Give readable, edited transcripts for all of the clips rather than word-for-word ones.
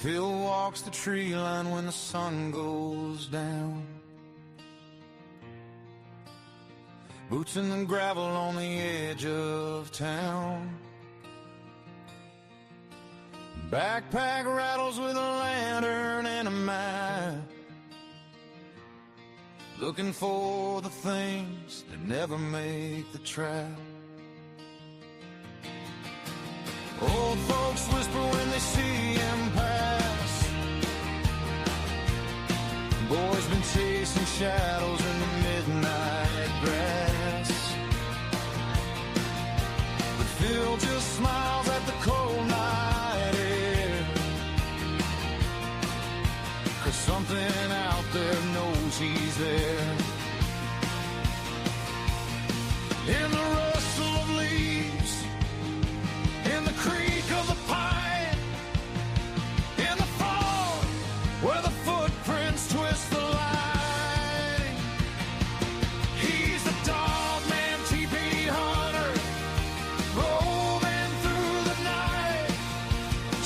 Phil walks the tree line when the sun goes down. Boots in the gravel on the edge of town. Backpack rattles with a lantern and a map, looking for the things that never make the trap. Old folks whisper when they see him pass. Boy's been chasing shadows in the midnight grass. But Phil just smiles at the cold night air, 'cause something out there knows he's there. In the rustle of leaves, in the creak of the pine, in the fog where the footprints twist the line. He's the Dogman, TP hunter, roaming through the night,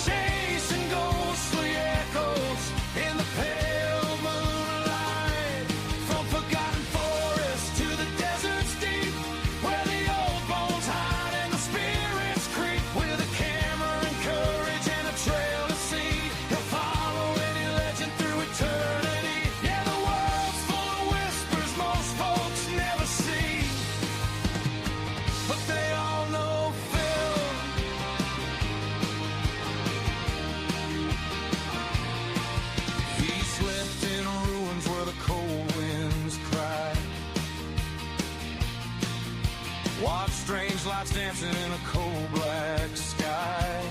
chasing ghostly echoes in the pale moonlight. From forgotten forests to the deserts deep, where the old bones hide and the spirits creep. With a camera and courage and a trail to see, he'll follow any legend through eternity. Yeah, the world's full of whispers most folks never see, but they all know Phil. He slept in ruins where the cold winds cry, watch strange lights dancing in a cold black sky.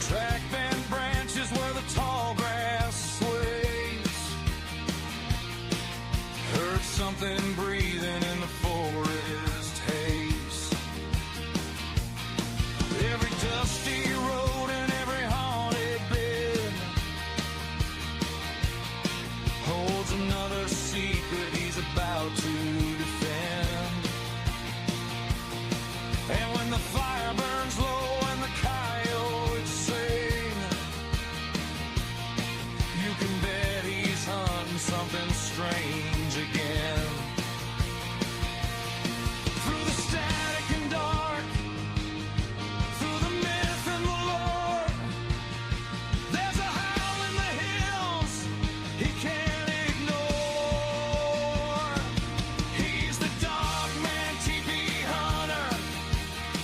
Track bent branches where the tall grass sways, heard something breathing in the forest haze. Every dusty road and every haunted bed holds another secret he's about to defend. And when the fire burns low and the coyotes sing, you can bet he's hunting something strange again. Through the static and dark, through the myth and the lore, there's a howl in the hills he can't ignore. He's the Dogman, TP hunter,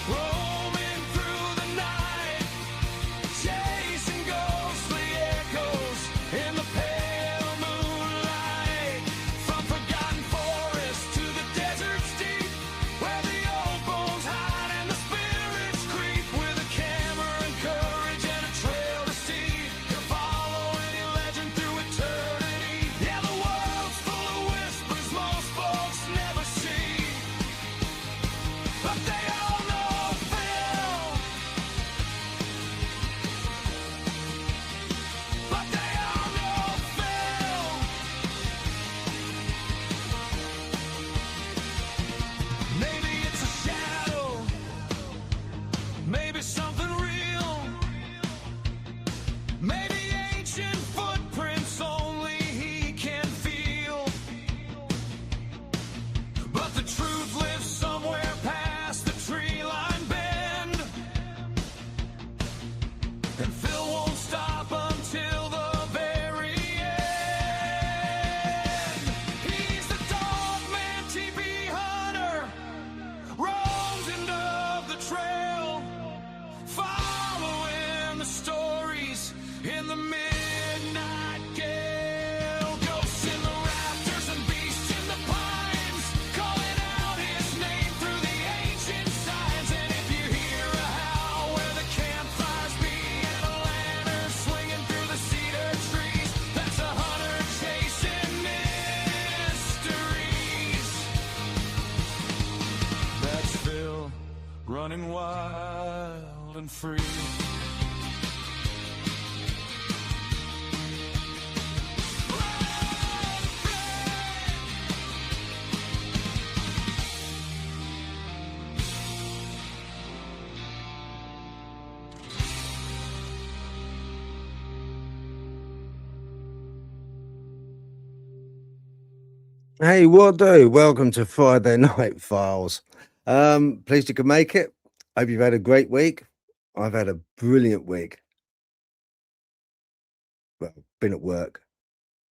roaming through the night, chasing ghostly echoes in the pale moonlight. From forgotten forests to the deserts deep, where the old bones hide and the spirits creep. With a camera and courage and a trail to see, he'll follow any legend through eternity. Yeah, the world's full of whispers most folks never see, but they all know Phil. But they all know Phil. Maybe it's a shadow, maybe something real, maybe ancient footprints only he can feel. But the truth lives somewhere past the tree line bend, and Phil won't stop until the very end. He's the Dogman, TP hunter, roams into the trail, following the stories in the midnight gale. Ghosts in the rafters and beasts in the pines, calling out his name through the ancient signs. And if you hear a howl where the campfires be and a lantern swinging through the cedar trees, that's a hunter chasing mysteries. That's Phil, running wild and free. Hey, what do? Welcome to Friday Night Files. Pleased you could make it. Hope you've had a great week. I've had a brilliant week. Well, been at work,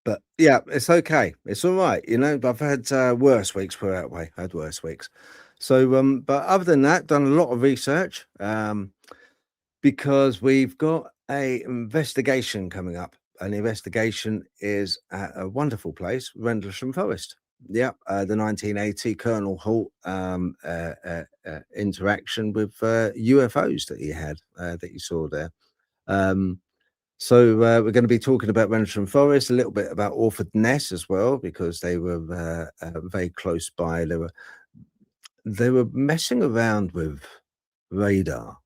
but yeah, it's okay. It's all right. I've had worse weeks. Put it that way. I had worse weeks. So, but other than that, done a lot of research. Because we've got a investigation coming up. And the investigation is at a wonderful place, Rendlesham Forest. Yeah, the 1980 Colonel Hall interaction with UFOs that he had, that you saw there. So we're going to be talking about Rendlesham Forest, a little bit about Orford Ness as well, because they were very close by. They were messing around with radar,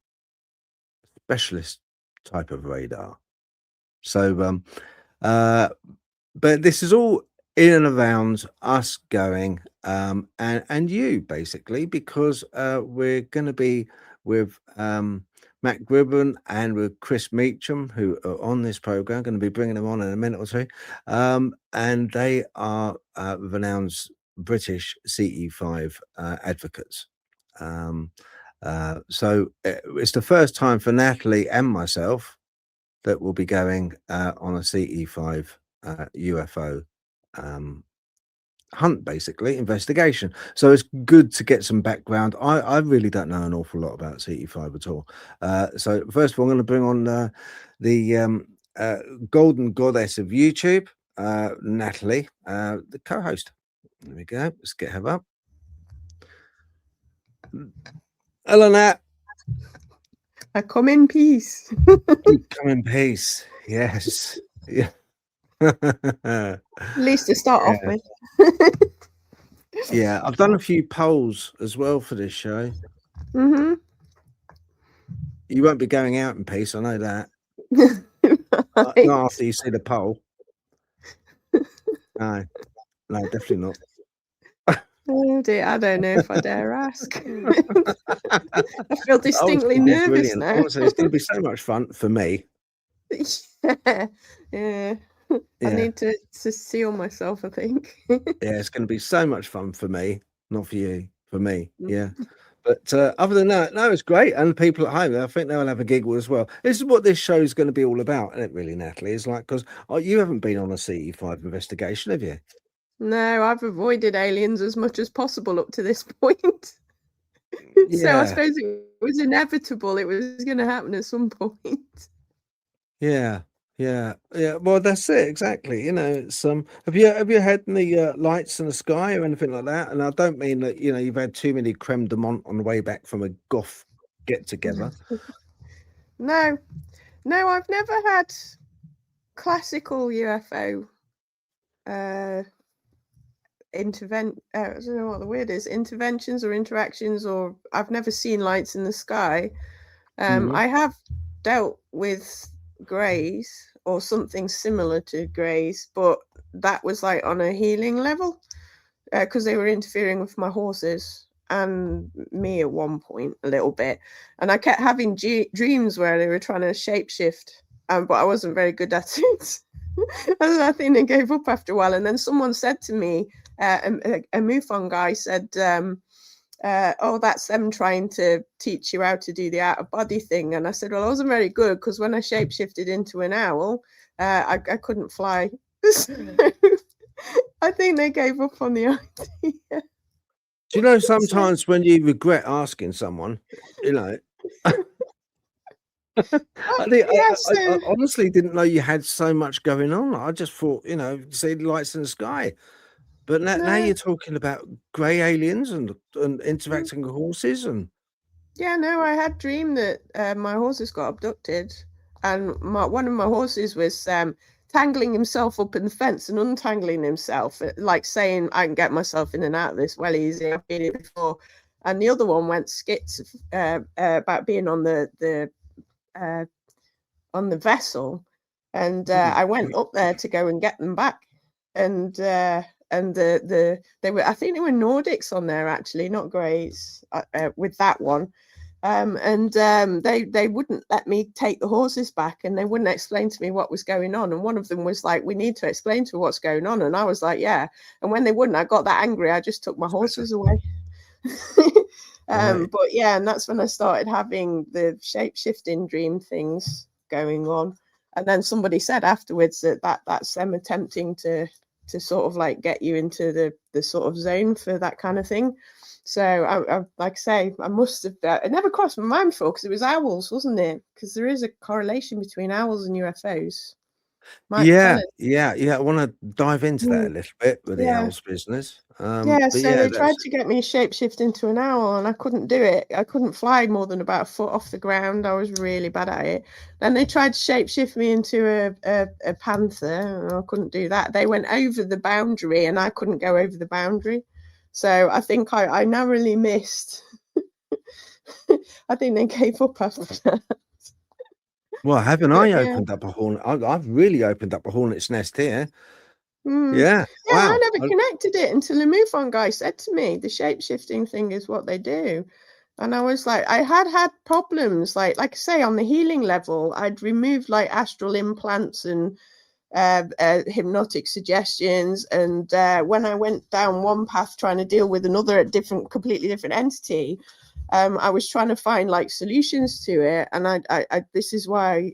specialist type of radar. So, uh, but this is all in and around us going, and you basically, because we're going to be with Matt Gribben and with Chris Meacham, who are on this program. Going to be bringing them on in a minute or two, and they are renowned British CE5 advocates. So it's the first time for Natalie and myself that will be going on a CE5 UFO hunt, basically, investigation. So it's good to get some background. I really don't know an awful lot about CE5 at all. So first of all, I'm going to bring on the golden goddess of YouTube, Natalie, the co-host. There we go. Let's get her up. Hello, Nat. I come in peace. You come in peace. Yes. Yeah. At least to start off Yeah. with. Yeah, I've done a few polls as well for this show. Mm-hmm. You won't be going out in peace, I know that. Right. Not after you see the poll. No, no, definitely not. Oh dear, I don't know if I dare ask. I feel Oh, it's distinctly going to be nervous brilliant. now. Honestly, it's going to be so much fun for me. Yeah. Yeah. I Yeah, need to seal myself, I think. yeah, it's going to be so much fun for me, not for you, for me. Yeah. But other than that, no, it's great. And people at home, I think they'll have a giggle as well. This is what this show is going to be all about, isn't it, really, Natalie? It's like, because you haven't been on a CE5 investigation, have you? No, I've avoided aliens as much as possible up to this point. So I Yeah. suppose it was inevitable. It was going to happen at some point. Yeah, yeah, yeah. Well, that's it exactly. It's have you had any lights in the sky or anything like that? And I don't mean that you've had too many creme de menthe on the way back from a goth get together. No, no, I've never had classical UFO uh I don't know what the word is, interventions or interactions, or I've never seen lights in the sky. Hmm. I have dealt with greys or something similar to greys, but that was like on a healing level because they were interfering with my horses and me at one point a little bit, and I kept having dreams where they were trying to shapeshift, but I wasn't very good at it. And I think they gave up after a while. And then someone said to me, a MUFON guy said, "Oh, that's them trying to teach you how to do the out of body thing." And I said, "Well, I wasn't very good because when I shapeshifted into an owl, I couldn't fly." So I think they gave up on the idea. Do you know So, sometimes when you regret asking someone, you know, I think yeah, I so honestly didn't know you had so much going on. I just thought, you see lights in the sky. But now no. you're talking about grey aliens and Mm, interacting with horses and yeah, no, I had dreamed that my horses got abducted, and one of my horses was tangling himself up in the fence and untangling himself, like saying, "I can get myself in and out of this well easy. I've been here before." And the other one went skits about being uh, on the vessel, and Mm. I went up there to go and get them back, and they were, I think they were Nordics on there actually, not Greys, with that one. They wouldn't let me take the horses back, and they wouldn't explain to me what was going on. And one of them was like, "We need to explain to her what's going on." And I was like, "Yeah." And when they wouldn't, I got that angry. I just took my horses away. Right. But yeah, and that's when I started having the shape-shifting dream things going on. And then somebody said afterwards that's them attempting to sort of like get you into the sort of zone for that kind of thing. So I like I say, I must have. It never crossed my mind before because it was owls, wasn't it? Because there is a correlation between owls and UFOs. Mike Yeah, Fallon. yeah, yeah. I want to dive into that a little bit with the Yeah. owls business. Yeah, But so yeah, they tried that's to get me shapeshift into an owl, and I couldn't do it. I couldn't fly more than about a foot off the ground. I was really bad at it. Then they tried to shapeshift me into a panther, and I couldn't do that. They went over the boundary, and I couldn't go over the boundary. So I think I narrowly missed. I think they gave up after that. well, haven't But I yeah. opened up a hornet? I've really opened up a hornet's nest here. Mm. Yeah. Yeah, I Wow. never connected it until the MUFON guy said to me, the shape-shifting thing is what they do. And I was like, I had problems, like I say, on the healing level, I'd removed like astral implants and hypnotic suggestions. And when I went down one path trying to deal with another completely different entity, I was trying to find like solutions to it. And I this is why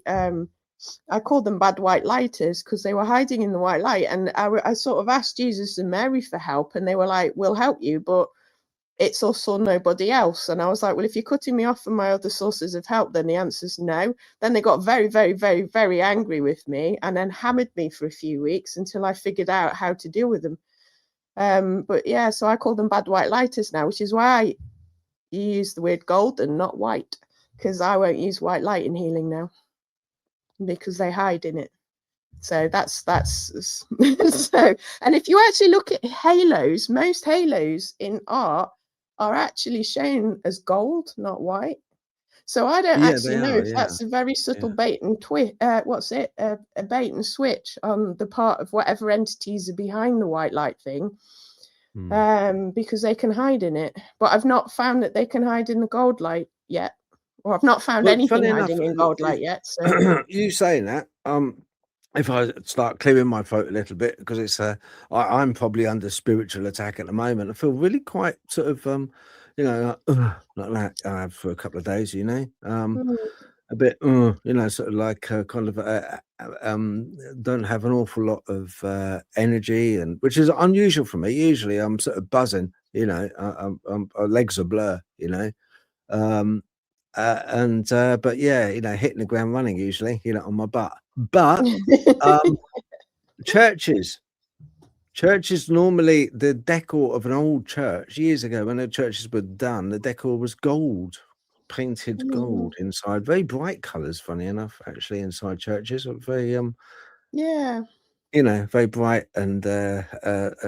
I called them bad white lighters, because they were hiding in the white light. And I sort of asked Jesus and Mary for help, and they were like, "We'll help you, but it's us or nobody else." And I was like, "Well, if you're cutting me off from my other sources of help, then the answer's no." Then they got very, very, very, very angry with me, and then hammered me for a few weeks until I figured out how to deal with them. But yeah, so I call them bad white lighters now, which is why you use the word golden, not white, because I won't use white light in healing now, because they hide in it. So that's so. And if you actually look at halos, most halos in art are actually shown as gold, not white. So I don't Yeah, they actually know are. if Yeah. that's a very subtle Yeah. bait and what's it? A bait and switch on the part of whatever entities are behind the white light thing. Because they can hide in it. But I've not found that they can hide in the gold light yet. Or I've not found Well, anything funny hiding enough, in gold light yet. So you saying that, if I start clearing my throat a little bit, because it's I'm probably under spiritual attack at the moment. I feel really quite sort of like that I have for a couple of days, a bit sort of like kind of don't have an awful lot of energy, and which is unusual for me. Usually I'm sort of buzzing, my legs are blur, but yeah, hitting the ground running usually, on my butt. But churches normally, the decor of an old church years ago when the churches were done, the decor was gold, painted gold inside, very bright colors, funny enough, actually, inside churches, very yeah. very bright and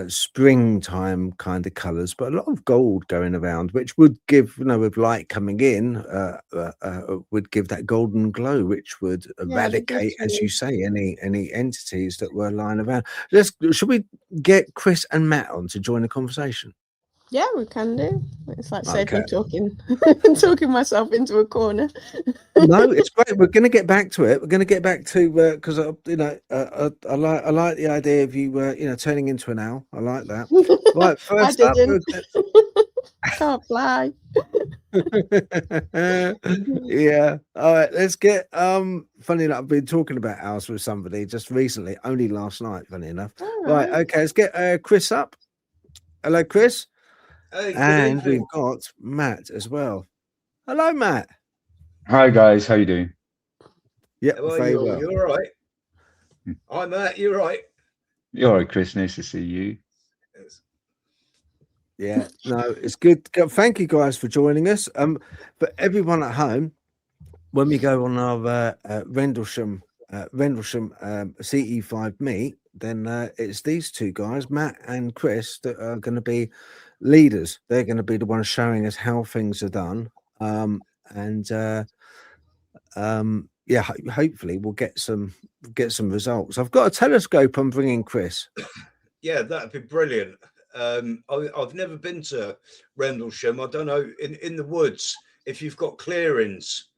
springtime kind of colors, but a lot of gold going around, which would give, with light coming in, would give that golden glow, which would Yeah, they did eradicate, to as you me. say, any entities that were lying around. Should we get Chris and Matt on to join the conversation? Yeah, we can do. It's like save Okay. me talking myself into a corner. No, it's great. We're going to get back to it. We're going to get back to because I like the idea of you turning into an owl. I like that. Right, I first up, didn't. Can't fly. yeah. All right, let's get funny enough, I've been talking about owls with somebody just recently, only last night, funny enough. All Right, right. okay, let's get Chris up. Hello, Chris. Hey, good And evening. we've got Matt as well. Hello, Matt. Hi guys, how you doing? Yeah, How are very you? well. You all right? Hi, Matt. You all right? You're all right, Chris. Nice to see you. Yes. Yeah, no, it's good. Thank you guys for joining us. For everyone at home, when we go on our Rendlesham CE5 meet, then it's these two guys, Matt and Chris, that are going to be leaders. They're going to be the ones showing us how things are done. Hopefully we'll get some results. I've got a telescope I'm bringing Chris. Yeah, that'd be brilliant. I've never been to Rendlesham. I don't know, in the woods. if you've got clearings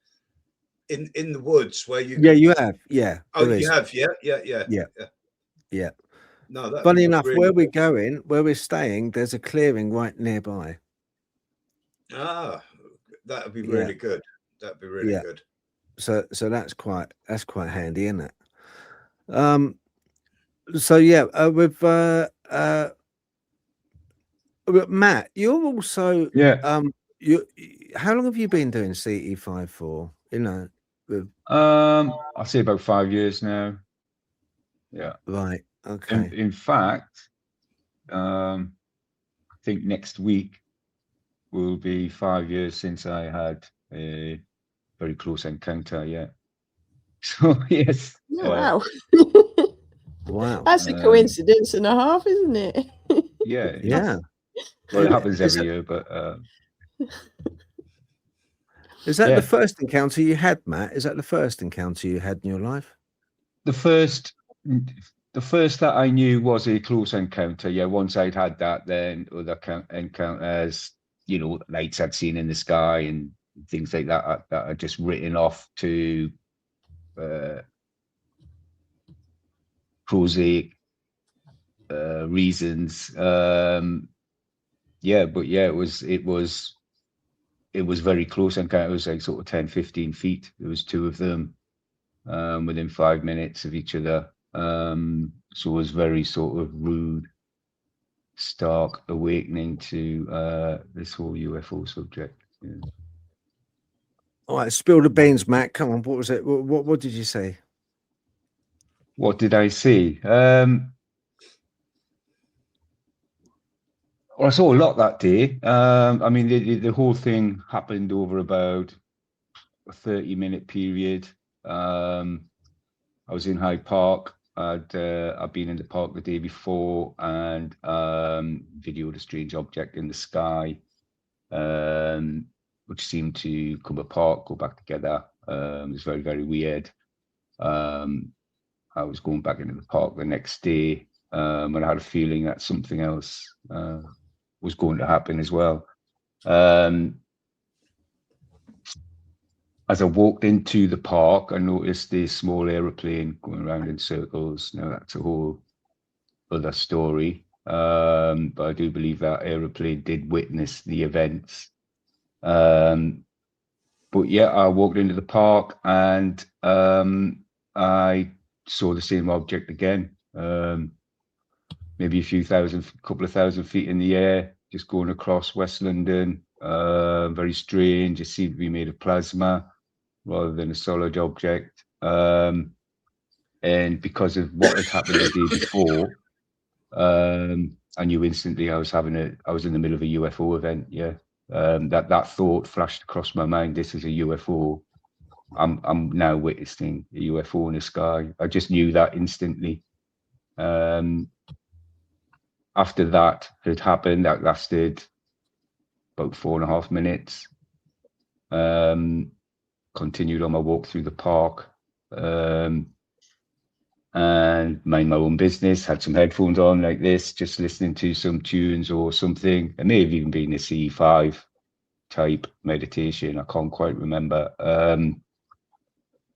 in the woods where you Yeah, you have. Yeah. oh there you is. have, yeah. Yeah. No, that Funny enough, really where we're good. going, where we're staying, there's a clearing right nearby. Ah, that would be Yeah. really good. That'd be really Yeah. good. So that's quite handy, isn't it? So yeah, with Matt, you're also Yeah. you. How long have you been doing CE5 for? You know, with, I'll say about 5 years now. Yeah. right. Okay. In fact, I think next week will be 5 years since I had a very close encounter. Yeah. So yes. Oh, wow. Wow. That's a coincidence and a half, isn't it? Yeah. it Yeah. is. Well, it happens Is every that- year, but Is that yeah. the first encounter you had, Matt? Is that the first encounter you had in your life? The first that I knew was a close encounter. Yeah, once I'd had that, then other encounters, you know, lights I'd seen in the sky and things like that that are just written off to prosaic reasons. Yeah, but yeah, it was very close encounter. It was like sort of 10, 15 feet. There was two of them within 5 minutes of each other. So it was very sort of rude, stark awakening to this whole UFO subject. Yeah. All right, spill the beans, Matt. Come on, what was it? What did you say? What did I see? Well, I saw a lot that day. I mean, the whole thing happened over about a 30-minute period. I was in Hyde Park. I'd been in the park the day before and videoed a strange object in the sky, which seemed to come apart, go back together. It was very, very weird. I was going back into the park the next day, and I had a feeling that something else was going to happen as well. As I walked into the park, I noticed this small aeroplane going around in circles. Now that's a whole other story, but I do believe that aeroplane did witness the events. But yeah, I walked into the park and I saw the same object again. Maybe couple of thousand feet in the air, just going across West London. Very strange. It seemed to be made of plasma rather than a solid object. And because of what had happened the day before, I knew instantly I was in the middle of a UFO event. Yeah. That thought flashed across my mind. This is a UFO. I'm now witnessing a UFO in the sky. I just knew that instantly. After that had happened, that lasted about 4.5 minutes. Continued on my walk through the park, and mind my own business. Had some headphones on like this, just listening to some tunes or something. It may have even been a C5 type meditation. I can't quite remember. And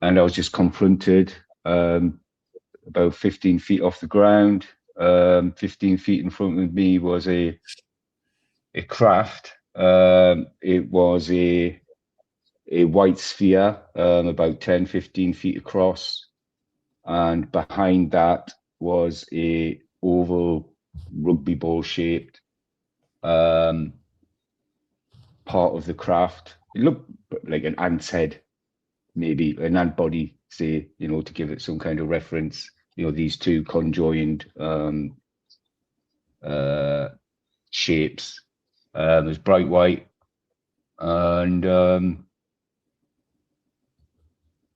I was just confronted about 15 feet off the ground. 15 feet in front of me was a craft. It was a white sphere, about 10, 15 feet across. And behind that was a oval rugby ball shaped part of the craft. It looked like an ant's head, maybe an ant body, say, you know, to give it some kind of reference. You know, these two conjoined shapes. It was bright white, and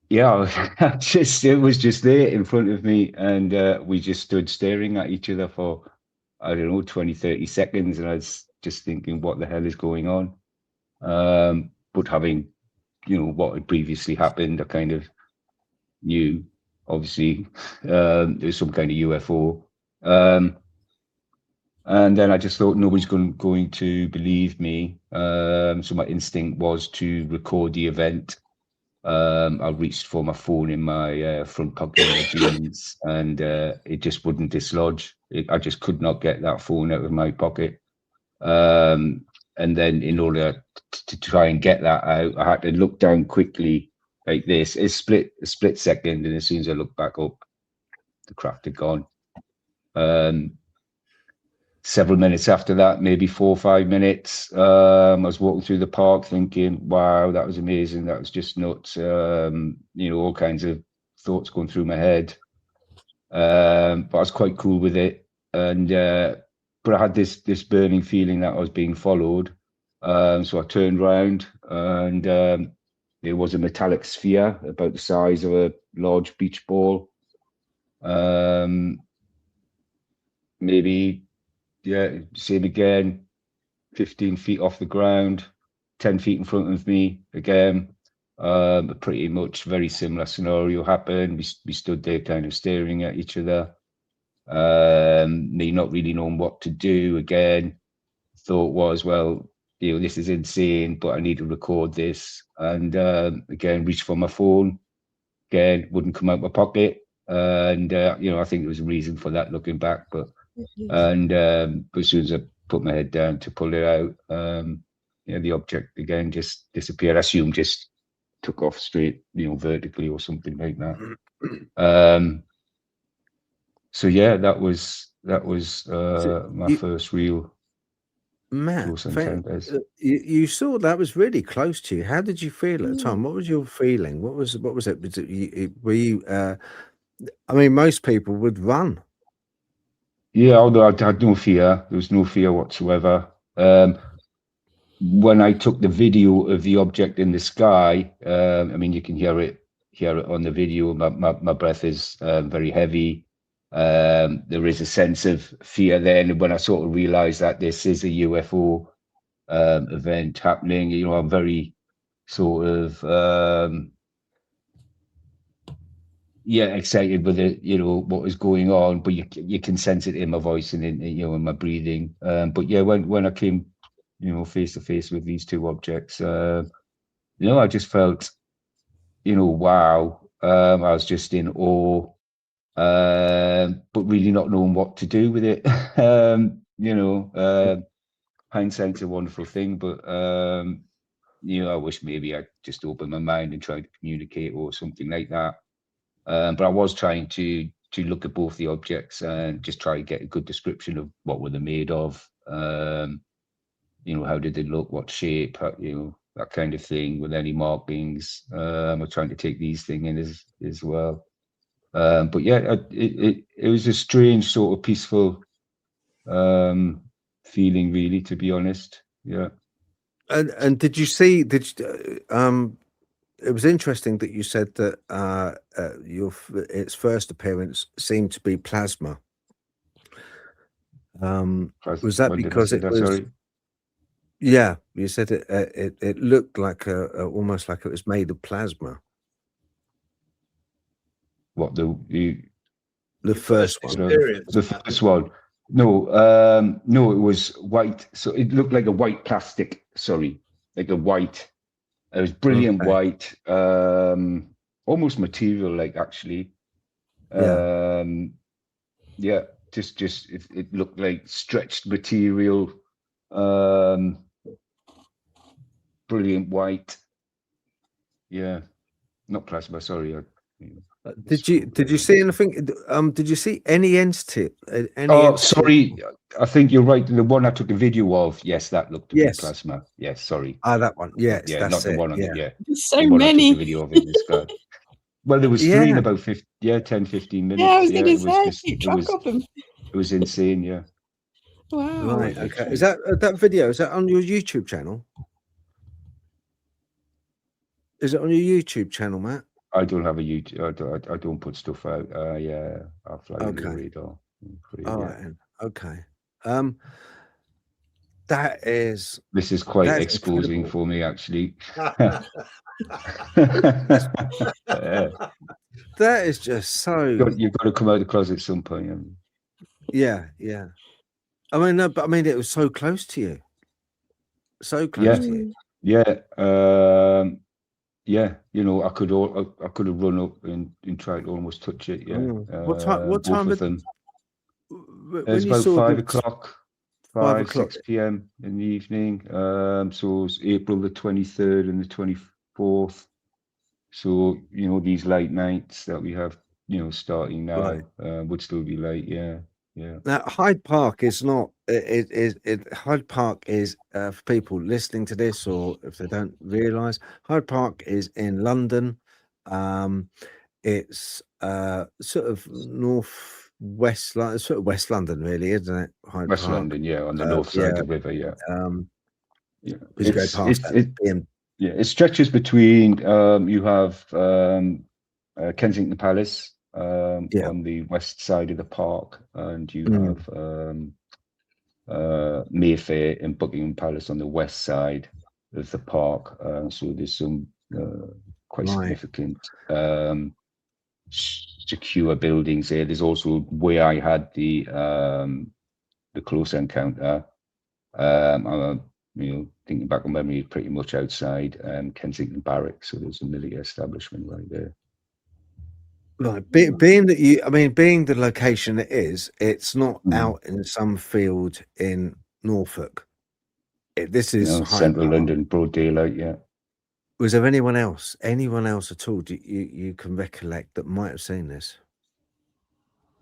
yeah, it was just there in front of me, and we just stood staring at each other for, I don't know, 20, 30 seconds, and I was just thinking, what the hell is going on? But having, you know, what had previously happened, I kind of knew, obviously, there was some kind of UFO. And then I just thought nobody's going to believe me. So my instinct was to record the event. I reached for my phone in my front pocket of my jeans, and it just wouldn't dislodge. I just could not get that phone out of my pocket. And then in order to try and get that out, I had to look down quickly like this. A split second, and as soon as I looked back up, the craft had gone. Several minutes after that, maybe 4 or 5 minutes, I was walking through the park thinking, wow, that was amazing. That was just nuts. All kinds of thoughts going through my head. But I was quite cool with it. And but I had this burning feeling that I was being followed. So I turned around, and there was a metallic sphere about the size of a large beach ball. Maybe, same again, 15 feet off the ground, 10 feet in front of me again. Pretty much very similar scenario happened. We stood there kind of staring at each other. Me not really knowing what to do again. Thought was, well, this is insane, but I need to record this. And again, reached for my phone. Again, wouldn't come out my pocket. And I think there was a reason for that looking back. But as soon as I put my head down to pull it out, the object again just disappeared. I assume just took off straight, vertically or something like that. So yeah, that was my first real Matt, close encounters. you saw that was really close to you. How did you feel at the time? What was your feeling? What was it? Was it were you? I mean, most people would run. Yeah, although I had no fear. There was no fear whatsoever. When I took the video of the object in the sky, I mean, you can hear it on the video. My breath is very heavy. There is a sense of fear then. When I sort of realized that this is a UFO event happening, I'm very sort of excited with it, what is going on, but you can sense it in my voice and in my breathing. But yeah, when I came, face to face with these two objects, I just felt, wow. I was just in awe, but really not knowing what to do with it. Hindsight's a wonderful thing, but I wish maybe I just opened my mind and tried to communicate or something like that. But I was trying to look at both the objects and just try to get a good description of what were they made of. How did they look? What shape? That kind of thing. With any markings? I'm trying to take these things in as well. But yeah, it was a strange sort of peaceful feeling, really, to be honest. Yeah. And did you see? It was interesting that you said that its first appearance seemed to be plasma. Was that because it was? Sorry? Yeah, you said it looked like almost like it was made of plasma. What the first one? The first one. No, it was white. So it looked like a white plastic. Sorry, like a white. It was brilliant white, almost material like, actually. Just it looked like stretched material, brilliant white. Yeah, not plasma. Sorry. Did you see anything? Did you see any entity? Sorry. I think you're right. The one I took a video of, yes, that looked to be plasma. Yes, sorry. That one. Yes, yeah, that's not the it. one on There's so the one many. I took a video of in the sky. Well, there was three in about 10, 15 minutes. Yeah, I was going to say, keep track of them. It was insane. Yeah. Wow. Right. Okay. Is that video? Is that on your YouTube channel? Is it on your YouTube channel, Matt? I don't have a YouTube. I don't put stuff out. Yeah, I'll fly under the radar. All right. Okay. This is quite exposing incredible for me, actually. That is just so. You've got to come out of the closet at some point. Yeah. I mean, no, but I mean, it was so close to you. So close Yeah. to you. Yeah. Yeah, you know, I could have run up and tried to almost touch it. Yeah, What time? What both time? of them. When It's you about saw 5 the o'clock, 5 5, o'clock? 6 p.m. in the evening. So it's April the 23rd and the 24th. So, you know, these late nights that we have, you know, starting now, Right. would still be late. Yeah, yeah. Now, Hyde Park is not. Hyde Park is for people listening to this, or if they don't realise, Hyde Park is in London. It's sort of northwest, sort of West London, really, isn't it? Hyde West Park. London, yeah, on the north side Yeah. of the river, yeah. Yeah. Because you go past that. Yeah, it stretches between you have Kensington Palace Yeah. on the west side of the park, and you Mm. have Mayfair and Buckingham Palace on the west side of the park. So there's some quite Right. significant secure buildings there. There's also where I had the close encounter. I'm you know, thinking back on memory, pretty much outside Kensington Barracks. So there's a military establishment right there. Right. Being that you, I mean, being the location it is, it's not out in some field in Norfolk. This is Hyde central Park. London, broad daylight. Yeah. Was there anyone else at all you can recollect that might have seen this?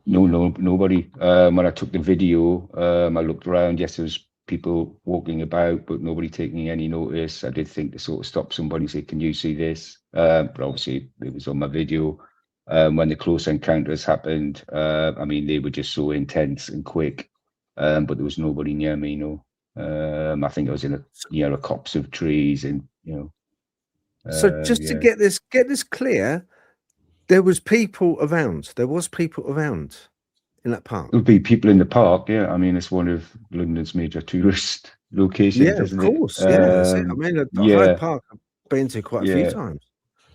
No, nobody. When I took the video, I looked around. Yes, there was people walking about, but nobody taking any notice. I did think to sort of stop somebody and say, "Can you see this?" But obviously, it was on my video. When the close encounters happened, I mean, they were just so intense and quick, but there was nobody near me. No, I think I was near a copse of trees, and you know. So just to get this clear, there was people around. There was people around in that park. There would be people in the park. Yeah, I mean, it's one of London's major tourist locations, Yeah, of isn't course. it? Yeah, that's it. I mean, Hyde Park I've been to quite a few times.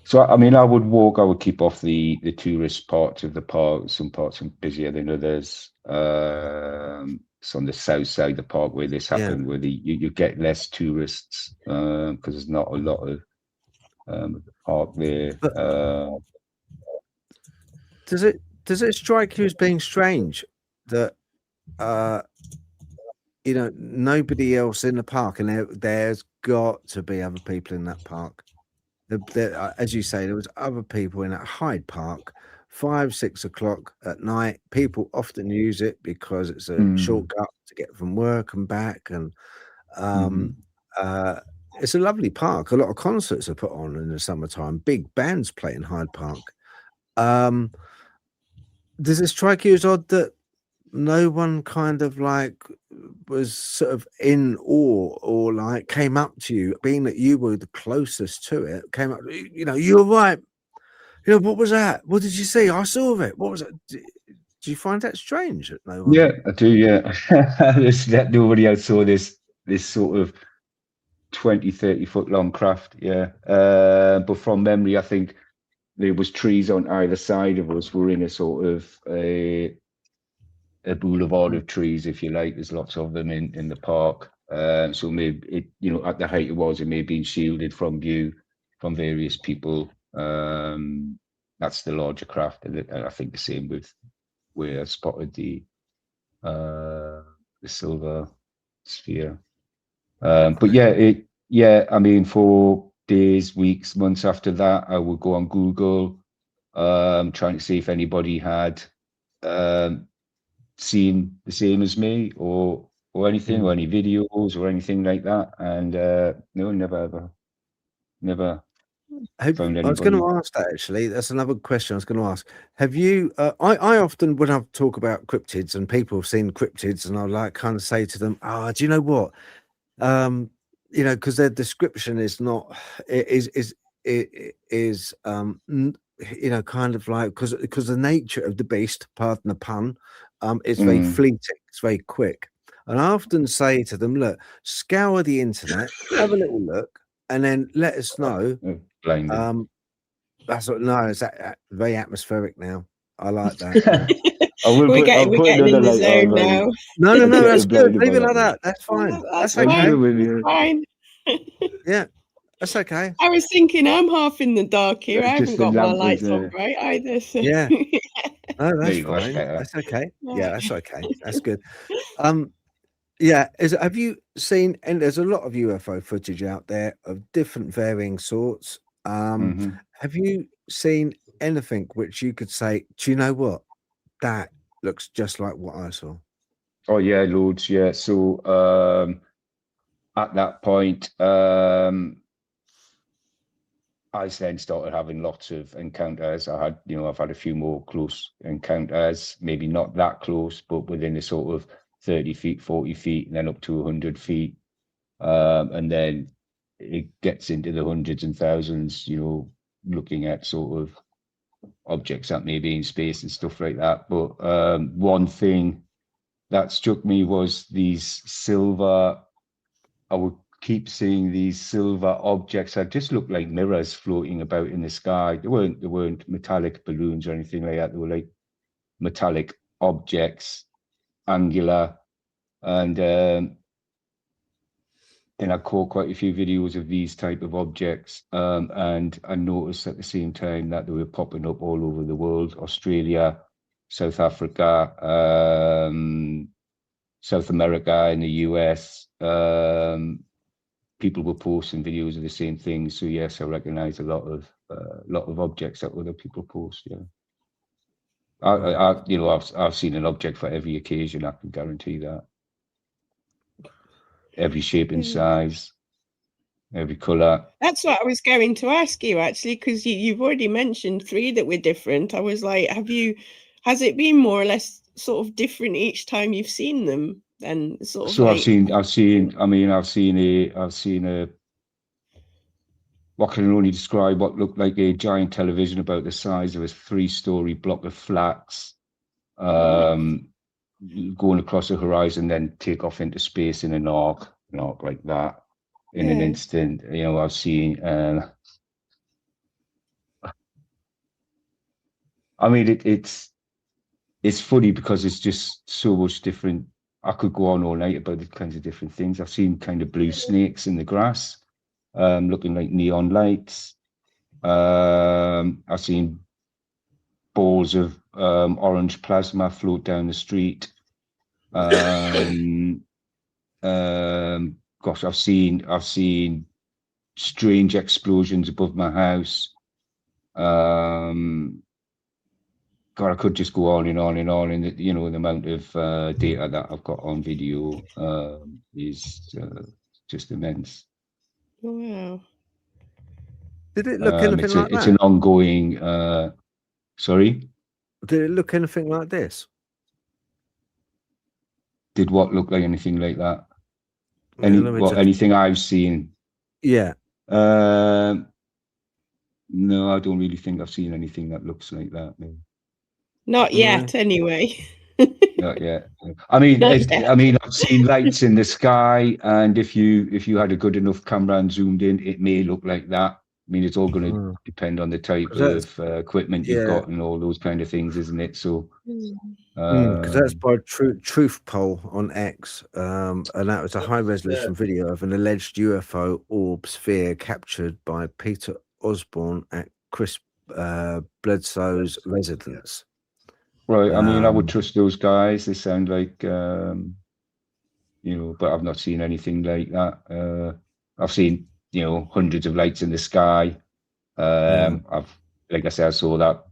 So I mean, I would keep off the tourist parts of the park. Some parts are busier than others. It's on the south side of the park where this happened, where you get less tourists because there's not a lot of the park there. But does it strike you as being strange that you know, nobody else in the park, and there's got to be other people in that park? As you say, there was other people in that Hyde Park, 5, 6 o'clock at night. People often use it because it's a shortcut to get from work and back, and it's a lovely park. A lot of concerts are put on in the summertime. Big bands play in Hyde Park. Does it strike you as odd that no one kind of like was sort of in awe or like came up to you, being that you were the closest to it, came up, you know, you're right. You know, what was that? What did you see? I saw it. What was it? Do you find that strange that no one? Yeah, I do. Yeah, that nobody else saw this sort of 20, 30 foot long craft. Yeah, but from memory, I think there was trees on either side of us. We're in a sort of a boulevard of trees, if you like. There's lots of them in the park. So maybe it, you know, at the height it was, it may have been shielded from view from various people. That's the larger craft, and I think the same with where I spotted the silver sphere. But yeah, I mean, for days, weeks, months after that, I would go on Google, trying to see if anybody had seen the same as me or anything, or any videos or anything like that. And no, never found anybody. I was going to ask that actually. That's another question I was going to ask. Have you? I often, when I talk about cryptids and people have seen cryptids, and I like kind of say to them, do you know what? You know, because their description is not is you know, kind of like because the nature of the beast, pardon the pun, it's very fleeting, it's very quick. And I often say to them, look, scour the internet, have a little look, and then let us know. Blinded. That's what. No, it's very atmospheric now. I like that. We're I'll put getting another in the light zone on. now. No, I'll put that's a good. blind Leave it on like that. that. That's fine. That's That's fine. okay. That's fine. Yeah, that's okay. I was thinking I'm half in the dark here. I haven't Just the got my lamp was lights on bright either. So. Yeah. No, there that's you go, that's fine. better. That's okay. Yeah, Yeah. that's okay. That's good. Yeah, have you seen, and there's a lot of UFO footage out there of different varying sorts. Mhm. Have you seen anything which you could say, do you know what? That looks just like what I saw. Oh yeah, loads. Yeah. So at that point, I then started having lots of encounters. I've had a few more close encounters, maybe not that close, but within a sort of 30 feet, 40 feet, and then up to 100 feet. And then it gets into the hundreds and thousands, looking at sort of objects that may be in space and stuff like that. But one thing that struck me was these silver, I would keep seeing these silver objects that just looked like mirrors floating about in the sky. They weren't metallic balloons or anything like that. They were like metallic objects, angular. And then I caught quite a few videos of these type of objects. And I noticed at the same time that they were popping up all over the world: Australia, South Africa, South America, in the US. People were posting videos of the same thing. So yes, I recognize a lot of objects that other people post. Yeah, I've seen an object for every occasion. I can guarantee that. Every shape and size, every color. That's what I was going to ask you actually, because you've already mentioned 3 that were different. I was like, has it been more or less sort of different each time you've seen them? And sort of So like, I've seen a what can only describe what looked like a giant television about the size of a 3-story block of flats, going across the horizon, then take off into space in an arc like that in an instant. I've seen. I mean, it's funny because it's just so much different. I could go on all night about the kinds of different things. I've seen kind of blue snakes in the grass, looking like neon lights. I've seen balls of orange plasma float down the street. Gosh, I've seen strange explosions above my house. God, I could just go on and on and on, and the amount of data that I've got on video is just immense. wow. Did it look anything like It's that? an ongoing. Sorry, Did it look anything like this? did what look like anything like that? Anything I've seen? Yeah. No, I don't really think I've seen anything that looks like that. No. Not yet, anyway. Not yet. I mean, I've seen lights in the sky, and if you had a good enough camera and zoomed in, it may look like that. I mean, it's all going to depend on the type of equipment you've got and all those kind of things, isn't it? So, because that's by Truth Poll on X, and that was a high-resolution video of an alleged UFO orb sphere captured by Peter Osborne at Chris Bledsoe's residence. Right. I mean, I would trust those guys. They sound like, but I've not seen anything like that. I've seen, hundreds of lights in the sky. Like I said, I saw that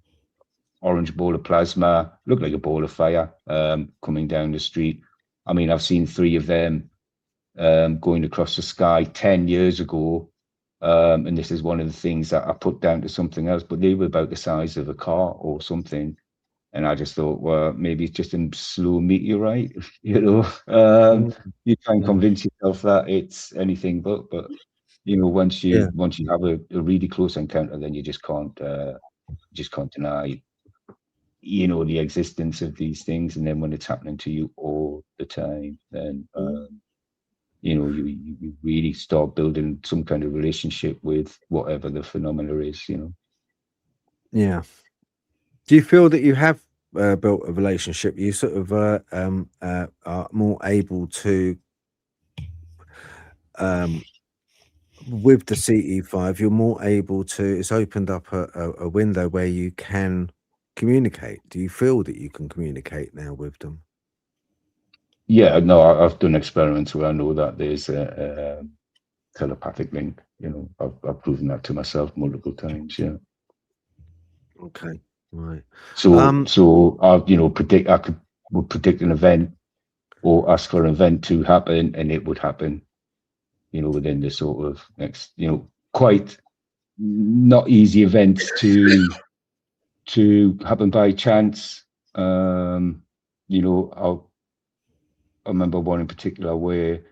orange ball of plasma, looked like a ball of fire, coming down the street. I mean, I've seen 3 of them going across the sky 10 years ago. And this is one of the things that I put down to something else, but they were about the size of a car or something. And I just thought, well, maybe it's just a slow meteorite, You try and convince yourself that it's anything but once you have a really close encounter, then you just can't deny, the existence of these things. And then when it's happening to you all the time, then you really start building some kind of relationship with whatever the phenomena is. Yeah. Do you feel that you have built a relationship, you sort of are more able to with the CE5, you're more able to, it's opened up a window where you can communicate. Do you feel that you can communicate now with them? Yeah, no, I've done experiments where I know that there's a telepathic link. You know, I've proven that to myself multiple times. Yeah. Okay, right. So I, you know, would predict an event or ask for an event to happen, and it would happen. You know, within the sort of next, you know, quite not easy events to happen by chance. You know, I remember one in particular where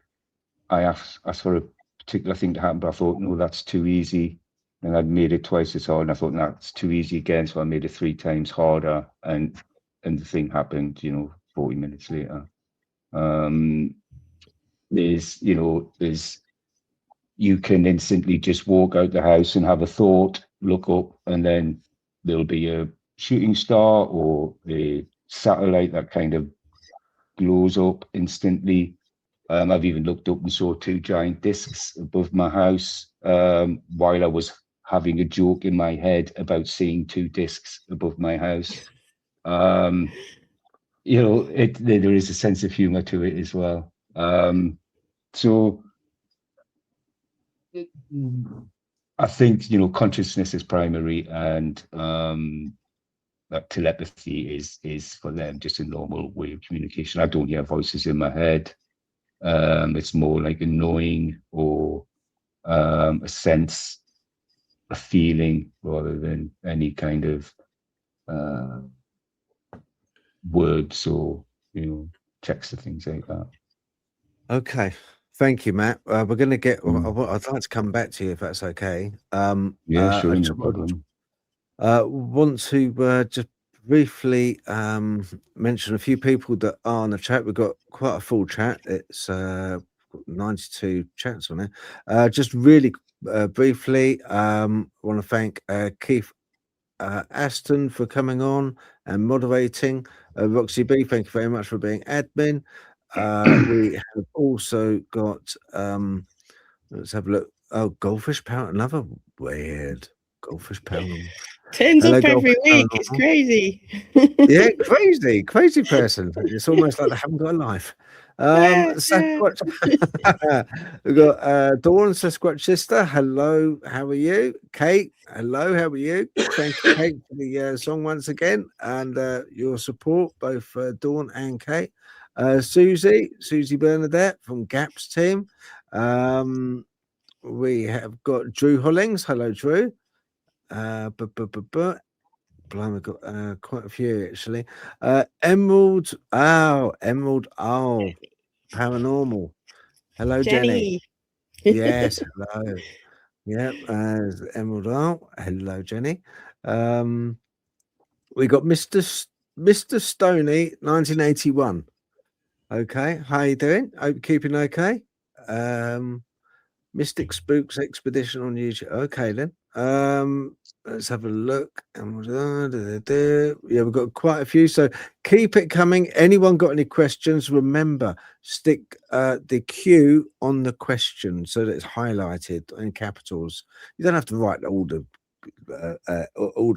I asked for a particular thing to happen, but I thought, no, that's too easy. And I'd made it twice as hard, and I thought, no, that's too easy again. So I made it 3 times harder, and the thing happened, you know, 40 minutes later. There's you can instantly just walk out the house and have a thought, look up, and then there'll be a shooting star or a satellite that kind of glows up instantly. I've even looked up and saw 2 giant discs above my house while I was having a joke in my head about seeing 2 discs above my house. You know, there is a sense of humor to it as well. So I think, you know, consciousness is primary, and that telepathy is for them just a normal way of communication. I don't hear voices in my head. It's more like a knowing or a sense, a feeling, rather than any kind of words or, you know, text or things like that. Okay, thank you, Matt. We're going to get. I'd like to come back to you if that's okay. Yeah, sure, I no problem. want to just briefly mention a few people that are on the chat. We've got quite a full chat. It's 92 chats on there. Just really briefly, I want to thank Keith Aston for coming on and moderating. Roxy B, thank you very much for being admin. We have also got let's have a look. Oh, Goldfish Pound, another weird Goldfish Pound. Turns Hello, up every Goldfish week. It's Paranormal. crazy. Yeah, crazy person. It's almost like they haven't got a life. Sasquatch. We've got Dawn, Sasquatch sister. Hello, how are you? Kate, hello, how are you? Thank you, Kate, for the song once again, and your support, both Dawn and Kate. Susie Bernadette from GAP's team. We have got Drew Hollings. Hello, Drew. Blimey, we've got quite a few actually. Emerald Paranormal. Hello, Jenny. Yes, hello. Yep, Emerald Owl. Hello, Jenny. We got Mr. Stoney, 1981. Okay, how you doing? Hope you're keeping okay. Mystic Spooks Expedition on YouTube. Okay, then. Let's have a look. Yeah, we've got quite a few. So keep it coming. Anyone got any questions? Remember, stick the Q on the question so that it's highlighted in capitals. You don't have to write all the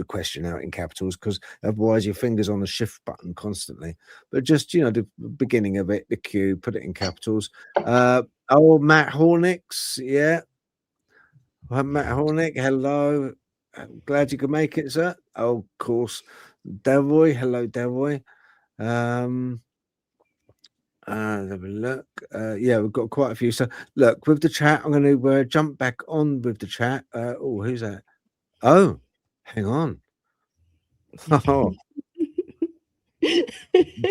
question out in capitals, because otherwise your finger's on the shift button constantly. But just, you know, the beginning of it, the Q, put it in capitals. Oh, Matt Hornicks, yeah. Well, Matt Hornick, hello. I'm glad you could make it, sir. Oh, of course. Delroy, hello, Delroy. Have a look. Yeah, we've got quite a few. So, look, with the chat, I'm going to jump back on with the chat. Oh, who's that? Oh, hang on. Oh,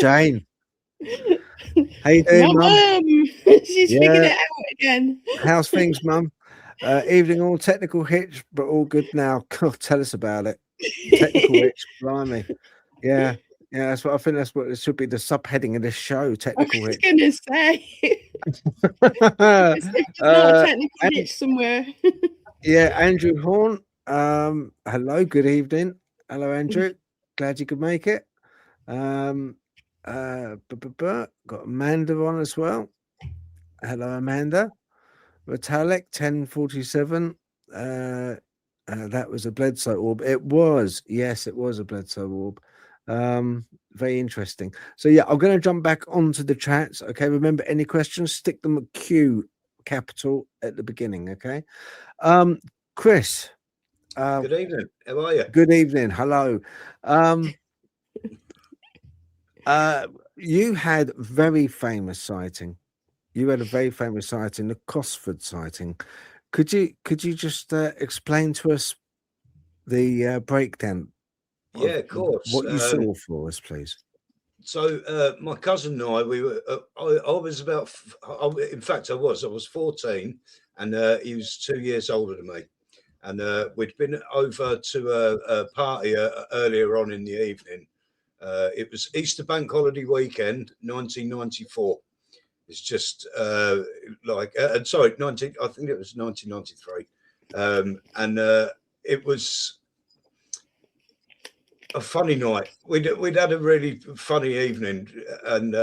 Jane. How you doing, Mum? She's figured it out again. How's things, Mum? Evening, all technical hitch, but all good now. God, tell us about it. Technical hitch, blimey. Yeah, that's what I think. That's what it should be, the subheading of this show. Technical hitch. I was going to say. It's not a technical hitch somewhere. Yeah, Andrew Horn. Hello, good evening. Hello, Andrew. Glad you could make it. Got Amanda on as well. Hello, Amanda. Vitalik 1047. That was a Bledsoe orb. It was, yes, it was a Bledsoe orb. Very interesting. So yeah, I'm going to jump back onto the chats. Okay, remember, any questions, stick them at Q capital at the beginning. Okay. Chris. Good evening. How are you? Good evening. Hello. You had very famous sighting. You had a very famous sighting, the Cosford sighting. Could you just explain to us the breakdown? Yeah, of course. What you saw for us, please. So my cousin and I, we were. I was about. In fact, I was 14, and he was 2 years older than me. And we'd been over to a party earlier on in the evening. It was Easter Bank Holiday weekend, 1994. It's just sorry, 19. I think it was 1993, and it was a funny night. We'd had a really funny evening, and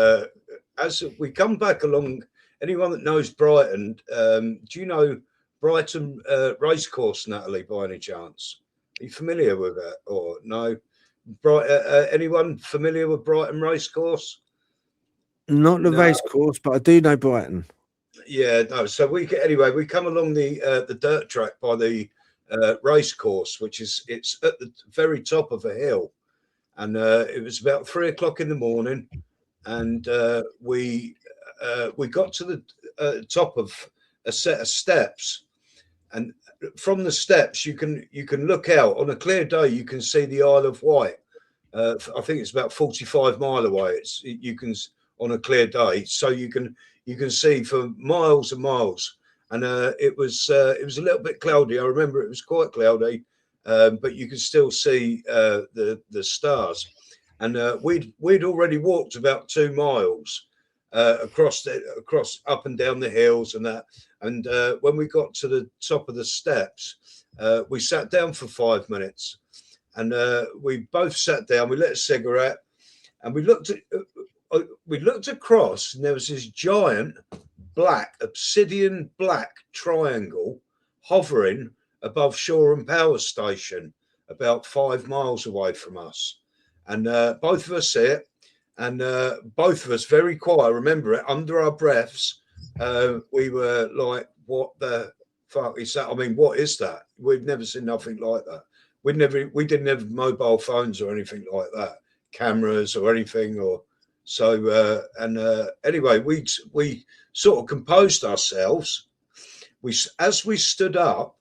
as we come back along, anyone that knows Brighton, do you know Brighton Racecourse, Natalie, by any chance? Are you familiar with it or no? Anyone familiar with Brighton Racecourse? Not the race course, but I do know Brighton. Yeah, no. So we come along the dirt track by the race course, which it's at the very top of a hill, and it was about 3 o'clock in the morning, and we got to the top of a set of steps, and from the steps you can look out on a clear day. You can see the Isle of Wight. I think it's about 45 mile away. You can on a clear day, so you can see for miles and miles. And it was a little bit cloudy. I remember it was quite cloudy, but you could still see the stars. And we'd already walked about 2 miles across up and down the hills and that. And when we got to the top of the steps, we sat down for 5 minutes, and we both sat down. We lit a cigarette, and we looked across, and there was this giant black obsidian black triangle hovering above Shoreham Power Station, about 5 miles away from us. And both of us see it, and both of us very quiet. I remember it under our breaths. We were like, "What the fuck is that? I mean, what is that? We've never seen nothing like that. We didn't have mobile phones or anything like that, cameras or anything, or." So anyway, we sort of composed ourselves. As we stood up,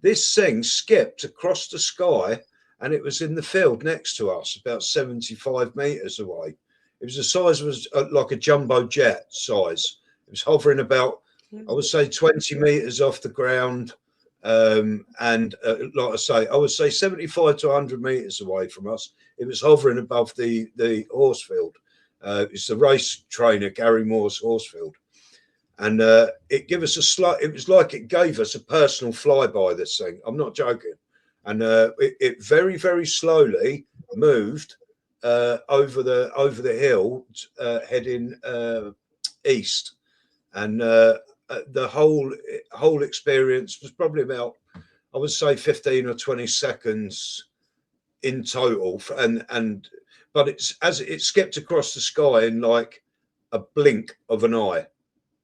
this thing skipped across the sky, and it was in the field next to us, about 75 meters away. It was the size was like a jumbo jet size. It was hovering about, I would say, 20 meters off the ground, and like I say, I would say 75 to 100 meters away from us. It was hovering above the horse field. It's the race trainer Gary Moore's horsefield, and it gave us it was like it gave us a personal flyby. This thing, I'm not joking, and it very, very slowly moved over the hill, heading east, and the whole experience was probably about, I would say, 15 or 20 seconds in total, but as it skipped across the sky in like a blink of an eye.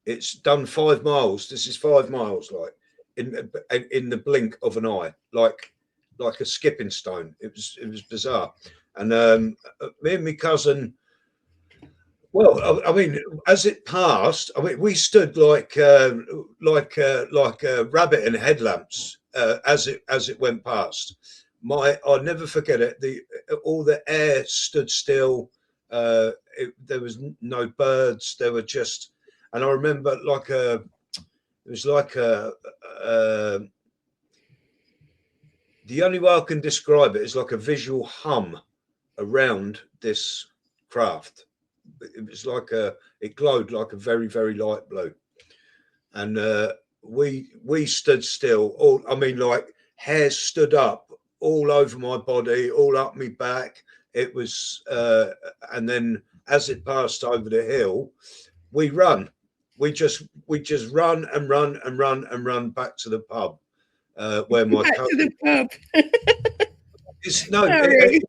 It's done 5 miles. This is 5 miles, like in the blink of an eye, like a skipping stone. It was bizarre. And me and my cousin, well, I mean, as it passed, I mean, we stood like a rabbit in headlamps as it went past. I'll never forget it. All the air stood still. There was no birds. There were just, and I remember it was like the only way I can describe it is like a visual hum around this craft. It was like it glowed like a very, very light blue, and we stood still. I mean, like hairs stood up all over my body, all up my back. It was, and then as it passed over the hill, we run. We just run and run and run and run back to the pub where my Back cousin. to the pub. It's, no, Sorry. it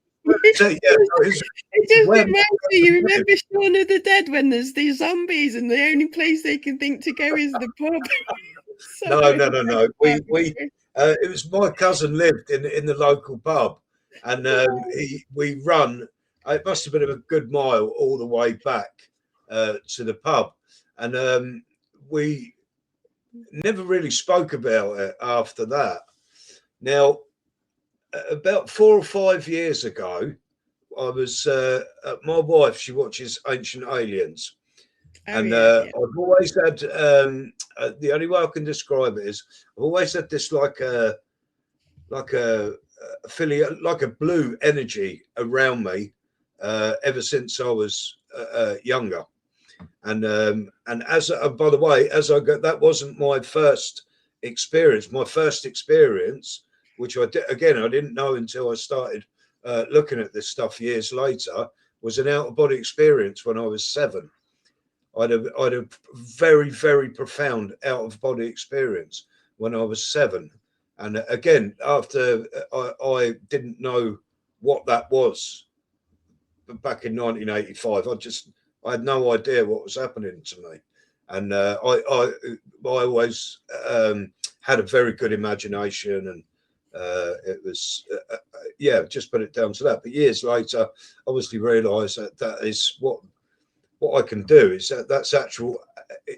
just where reminds me, you remember Shaun of the Dead when there's these zombies and the only place they can think to go is the pub? No. It was my cousin lived in the local pub, and we run. It must have been a good mile all the way back to the pub, and we never really spoke about it after that. Now, about 4 or 5 years ago, I was my wife. She watches Ancient Aliens. And I've always had the only way I can describe it is I've always had this like a affiliate, like a blue energy around me ever since I was younger. And as by the way, as I got, that wasn't my first experience. My first experience, which I didn't know until I started looking at this stuff years later, was an out of body experience when I was 7. I had a very, very profound out of body experience when I was 7. And again, after I didn't know what that was back in 1985, I had no idea what was happening to me. And I always had a very good imagination, and it was, just put it down to that. But years later, obviously realised that is what I can do is that's actual.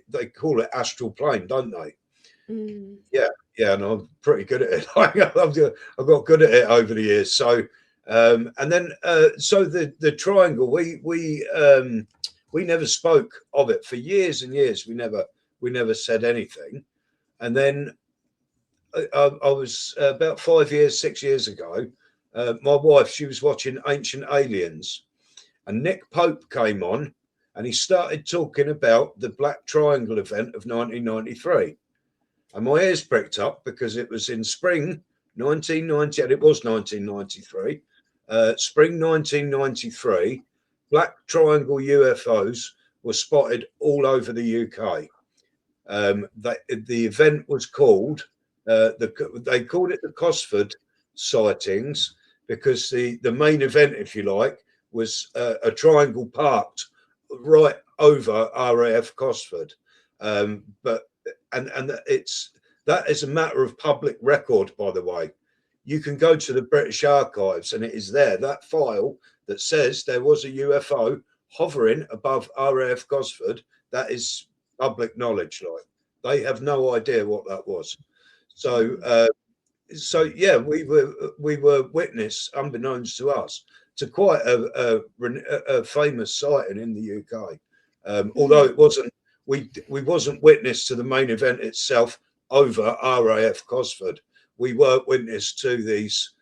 They call it astral plane, don't they? Mm. Yeah, and I'm pretty good at it. I've got good at it over the years. So, and then so the triangle, we never spoke of it for years and years. We never said anything. And then I was about 6 years ago. My wife, she was watching Ancient Aliens, and Nick Pope came on. And he started talking about the Black Triangle event of 1993. And my ears pricked up because it was in spring 1990, and it was 1993. Spring 1993, Black Triangle UFOs were spotted all over the UK. The event was called, they called it the Cosford sightings because the main event, if you like, was a triangle parked right over RAF Cosford, but that is a matter of public record, by the way. You can go to the British Archives and it is there, that file that says there was a UFO hovering above RAF Cosford. That is public knowledge. Like, they have no idea what that was. So yeah, we were witness, unbeknownst to us, to quite a famous sighting in the UK. Although it wasn't, we wasn't witness to the main event itself over RAF Cosford. We were witness to this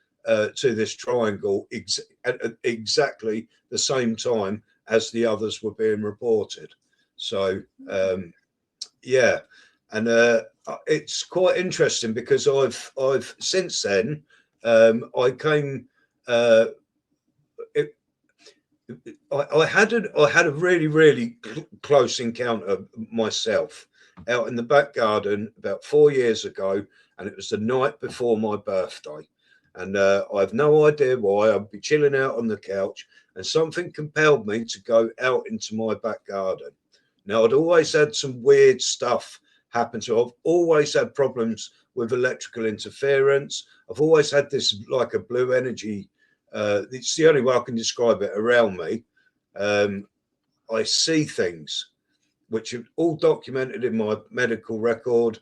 triangle at exactly the same time as the others were being reported. So yeah, and it's quite interesting because I've since then I came. I had a really, really close encounter myself out in the back garden about 4 years ago, and it was the night before my birthday. And I have no idea why. I'd be chilling out on the couch, and something compelled me to go out into my back garden. Now, I'd always had some weird stuff happen to me. I've always had problems with electrical interference. I've always had this like a blue energy. It's the only way I can describe it around me. I see things which are all documented in my medical record,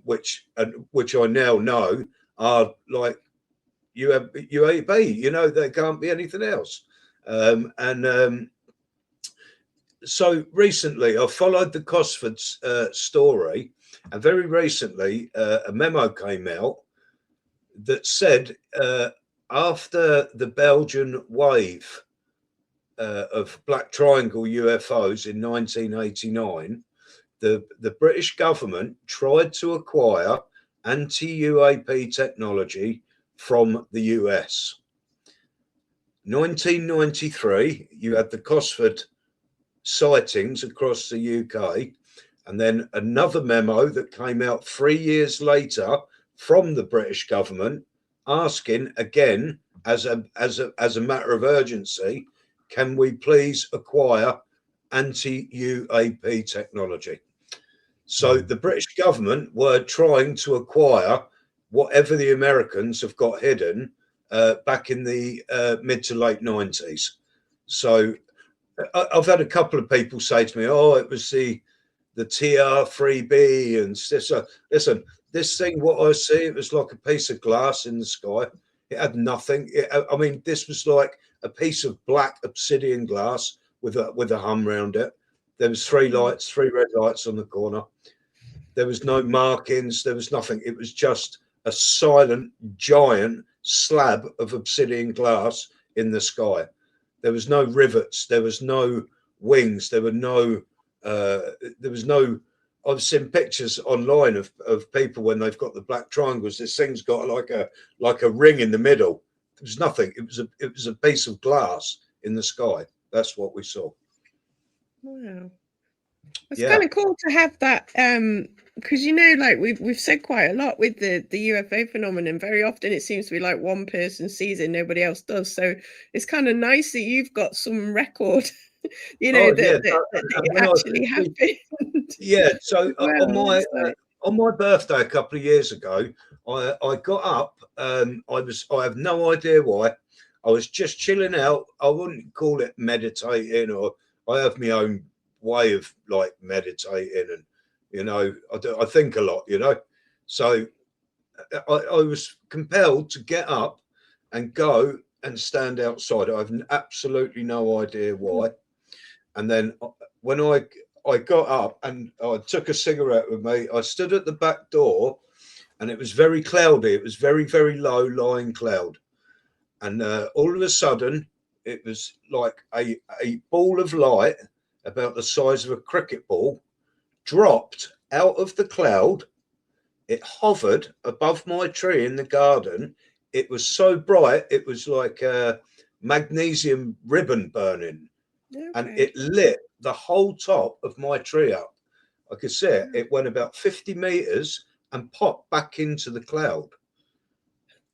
which I now know are like UAB. You know, there can't be anything else. So recently, I followed the Cosford story, and very recently, a memo came out that said after the Belgian wave of Black Triangle UFOs in 1989, the British government tried to acquire anti-UAP technology from the US. 1993, you had the Cosford sightings across the UK, and then another memo that came out 3 years later from the British government asking again, as a matter of urgency, can we please acquire anti-UAP technology? So the British government were trying to acquire whatever the Americans have got hidden back in the mid to late 90s. So I've had a couple of people say to me, oh, it was the TR3B and this. Listen, this thing, what I see, it was like a piece of glass in the sky. It had nothing. I mean, this was like a piece of black obsidian glass with a hum around it. There was three red lights on the corner. There was no markings. There was nothing. It was just a silent, giant slab of obsidian glass in the sky. There was no rivets. There was no wings. There was no. I've seen pictures online of people when they've got the black triangles. This thing's got like a ring in the middle. There was nothing. It was a piece of glass in the sky. That's what we saw. Wow, it's kind of cool to have that, because like we've said quite a lot with the UFO phenomenon. Very often it seems to be like one person sees it, nobody else does. So it's kind of nice that you've got some record, that actually happened. Yeah. So on my birthday a couple of years ago, I got up. I have no idea why. I was just chilling out. I wouldn't call it meditating, or I have my own way of like meditating, and I think a lot, so I was compelled to get up and go and stand outside. I have absolutely no idea why. And then when I got up and I took a cigarette with me, I stood at the back door, and it was very cloudy. It was very, very low lying cloud, and all of a sudden it was like a ball of light about the size of a cricket ball dropped out of the cloud. It hovered above my tree in the garden. It was so bright, it was like a magnesium ribbon burning. Okay. And it lit the whole top of my tree up. I could see it. It went about 50 meters and popped back into the cloud.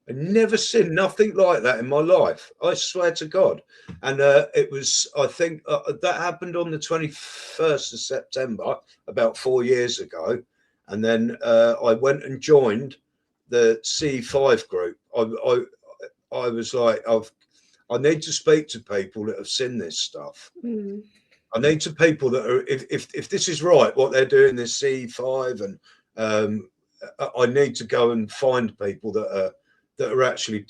I've never seen nothing like that in my life. I swear to God. And it was, I think that happened on the 21st of September, about 4 years ago. And then I went and joined the C5 group. I was like, I need to speak to people that have seen this stuff. Mm. I need to people that are, if this is right, what they're doing, this C5, and I need to go and find people that are actually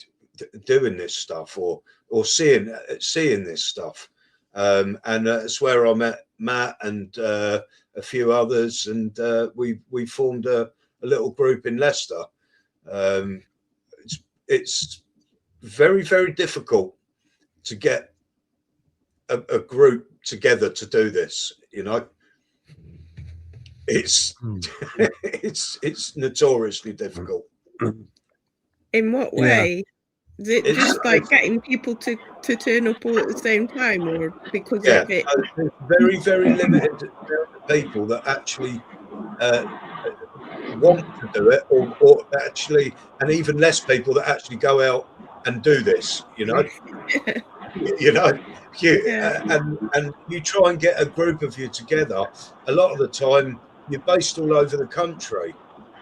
doing this stuff or seeing this stuff. And it's where I met Matt and a few others, and we formed a little group in Leicester. It's very, very difficult to get a group together to do this. It's it's notoriously difficult. In what way? Is it just like getting people to turn up all at the same time, or because of it? There's very, very limited people that actually want to do it, or actually, and even less people that actually go out and do this. And you try and get a group of you together. A lot of the time, you're based all over the country.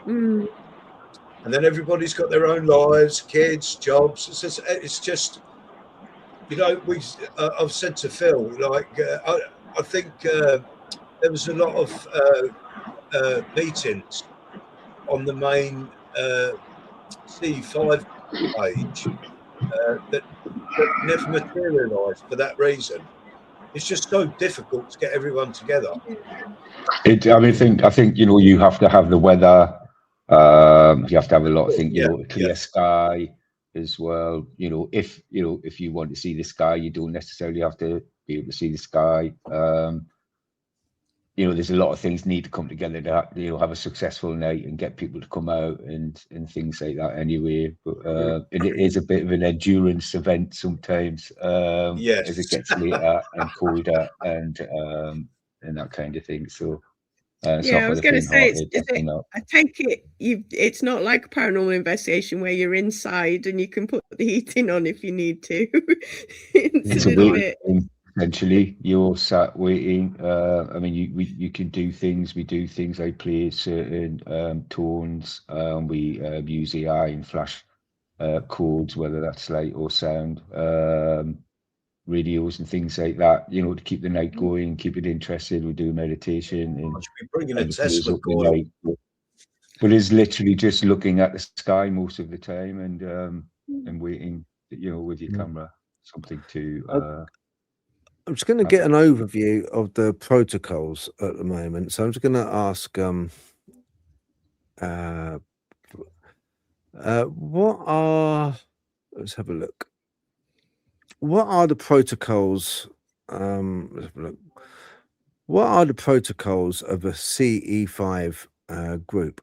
Mm. And then everybody's got their own lives, kids, jobs. It's just I've said to Phil, like, I think there was a lot of meetings on the main C5 page that never materialised for that reason. It's just so difficult to get everyone together. I think you have to have the weather. You have to have a lot of things, clear sky as well. If you want to see the sky, you don't necessarily have to be able to see the sky. you know, there's a lot of things need to come together to, you know, have a successful night and get people to come out and things like that anyway. But and it is a bit of an endurance event sometimes Yes. as it gets later and colder and that kind of thing. So it's Yeah, not I for was the going to say, faint-hearted, definitely not. I take it it's not like a paranormal investigation where you're inside and you can put the heating on if you need to. It's It's a a little waiting bit. game, essentially. You're sat waiting. I mean, you can do things. We do things like play certain tones. We use AI and flash codes, whether that's light or sound, radios and things like that. You know, to keep the night going, keep it interested. We do meditation I and should be bringing a kind of close Tesla up the coil. night. But it's literally just looking at the sky most of the time and waiting, you know, with your camera, something to. I'm just going to get an overview of the protocols at the moment. So I'm just going to ask, what are? Let's have a look. What are the protocols? Let's have a look. What are the protocols of a CE5 group?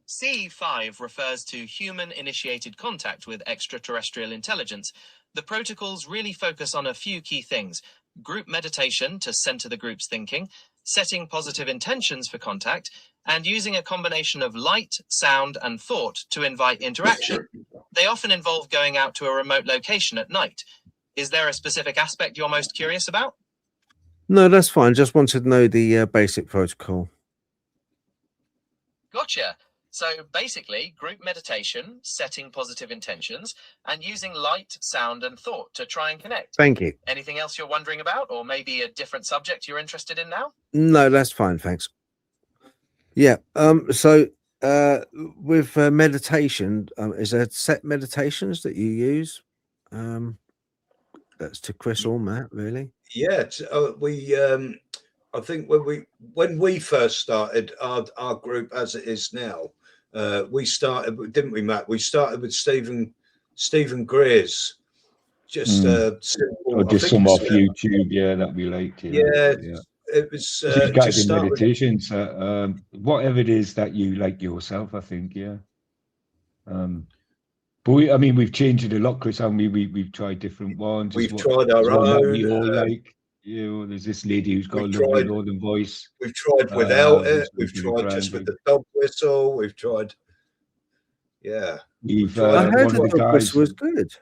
CE5 refers to human-initiated contact with extraterrestrial intelligence. The protocols really focus on a few key things: group meditation to center the group's thinking, setting positive intentions for contact, and using a combination of light, sound, and thought to invite interaction. They often involve going out to a remote location at night. Is there a specific aspect you're most curious about? No, that's fine. Just wanted to know the basic protocol. Gotcha. So basically, group meditation, setting positive intentions, and using light, sound, and thought to try and connect. Thank you. Anything else you're wondering about, or maybe a different subject you're interested in now? No, that's fine. Thanks. Yeah. So with meditation, is there set meditations that you use? That's to Chris or Matt, really. Yeah, I think when we first started our group as it is now, we started, didn't we, Matt? We started with Stephen Greer's, just simple. Or just some off YouTube, yeah, that we liked. Yeah, yeah. It was Just guided start with- meditations, whatever it is that you like yourself, I think, yeah. But we've changed it a lot, Chris. Haven't we? We've tried different ones. We've tried our one that own. we all like. You know, there's this lady who's got a lovely northern voice. We've tried without it. We've tried just with the dog whistle. We've tried. Yeah, I heard the dog whistle was good.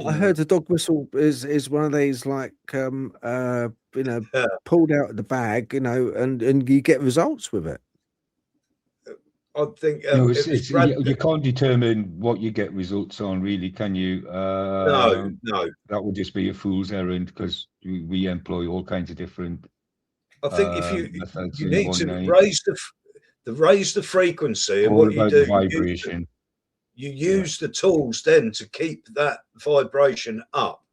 I heard the dog whistle is one of these, like, pulled out of the bag, and you get results with it. I think you can't determine what you get results on, really, can you? No. That would just be a fool's errand, because we employ all kinds of different. I think if you need to raise the frequency, and all what you about do, vibration. you use the tools then to keep that vibration up,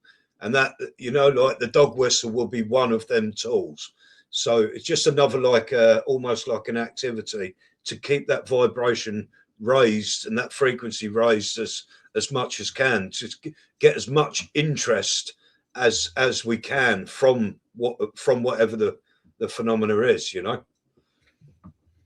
and that, like the dog whistle will be one of them tools. So it's just another, like almost like an activity to keep that vibration raised and that frequency raised as much as can, to get as much interest as we can from whatever the phenomena is, Yeah,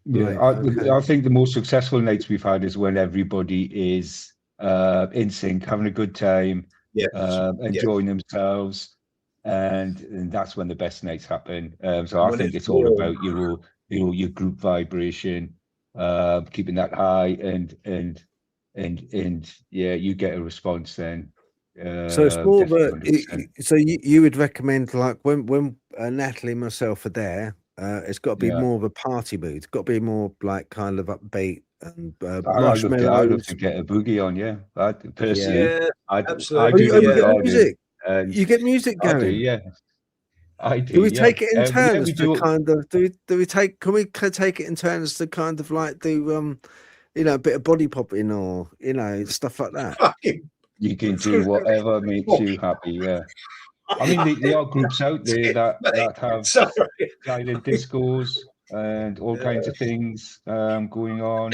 okay. I think the most successful nights we've had is when everybody is in sync, having a good time, enjoying themselves, and that's when the best nights happen. So I think it's all about your group vibration, keeping that high, and yeah, you get a response then. So it's more so you would recommend, like, when Natalie and myself are there, it's got to be more of a party mood. It's got to be more like kind of upbeat and marshmallows. I love to get a boogie on, yeah. Personally, absolutely. I do music. You get music going. I do, yeah. I do. Do we take it in turns we to do. kind of? Can we take it in turns to kind of like do a bit of body popping or stuff like that? You can do whatever makes you happy. Yeah. I mean, there are groups out there that have guided discos and all kinds of things going on.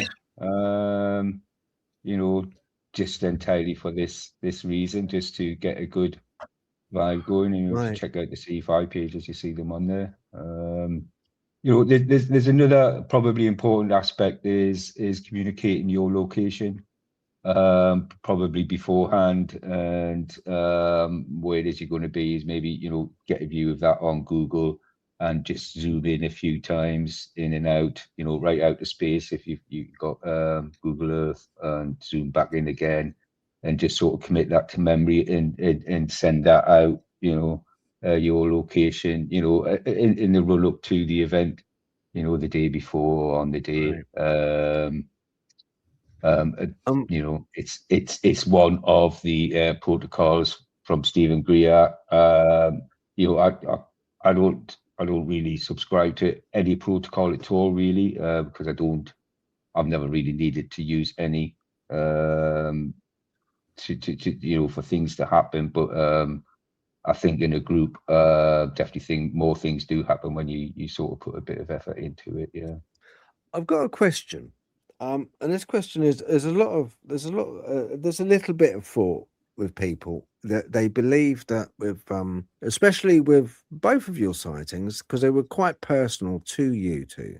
Just entirely for this reason, just to get a good vibe going, and if you Right. check out the C5 pages, you see them on there. There's another probably important aspect is communicating your location, probably beforehand, and where it is you're going to be is maybe get a view of that on Google and just zoom in a few times in and out, right out to space if you've got Google Earth, and zoom back in again, and just sort of commit that to memory and send that out, your location, in the run up to the event, the day before, on the day. It's one of the protocols from Stephen Greer. I don't really subscribe to any protocol at all, really, because I've never really needed to use any to for things to happen. But I think in a group, definitely think more things do happen when you sort of put a bit of effort into it. Yeah. I've got a question. And this question is: there's a little bit of thought with people that they believe that with, especially with both of your sightings, because they were quite personal to you two,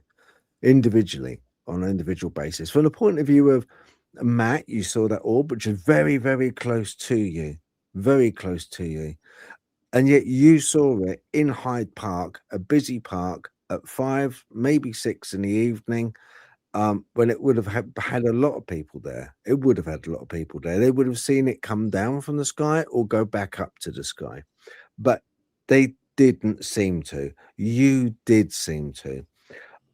individually, on an individual basis. From the point of view of Matt, you saw that orb, which is very, very close to you, and yet you saw it in Hyde Park, a busy park, at 5, maybe 6 in the evening. When it would have had a lot of people there. They would have seen it come down from the sky or go back up to the sky. But they didn't seem to. You did seem to.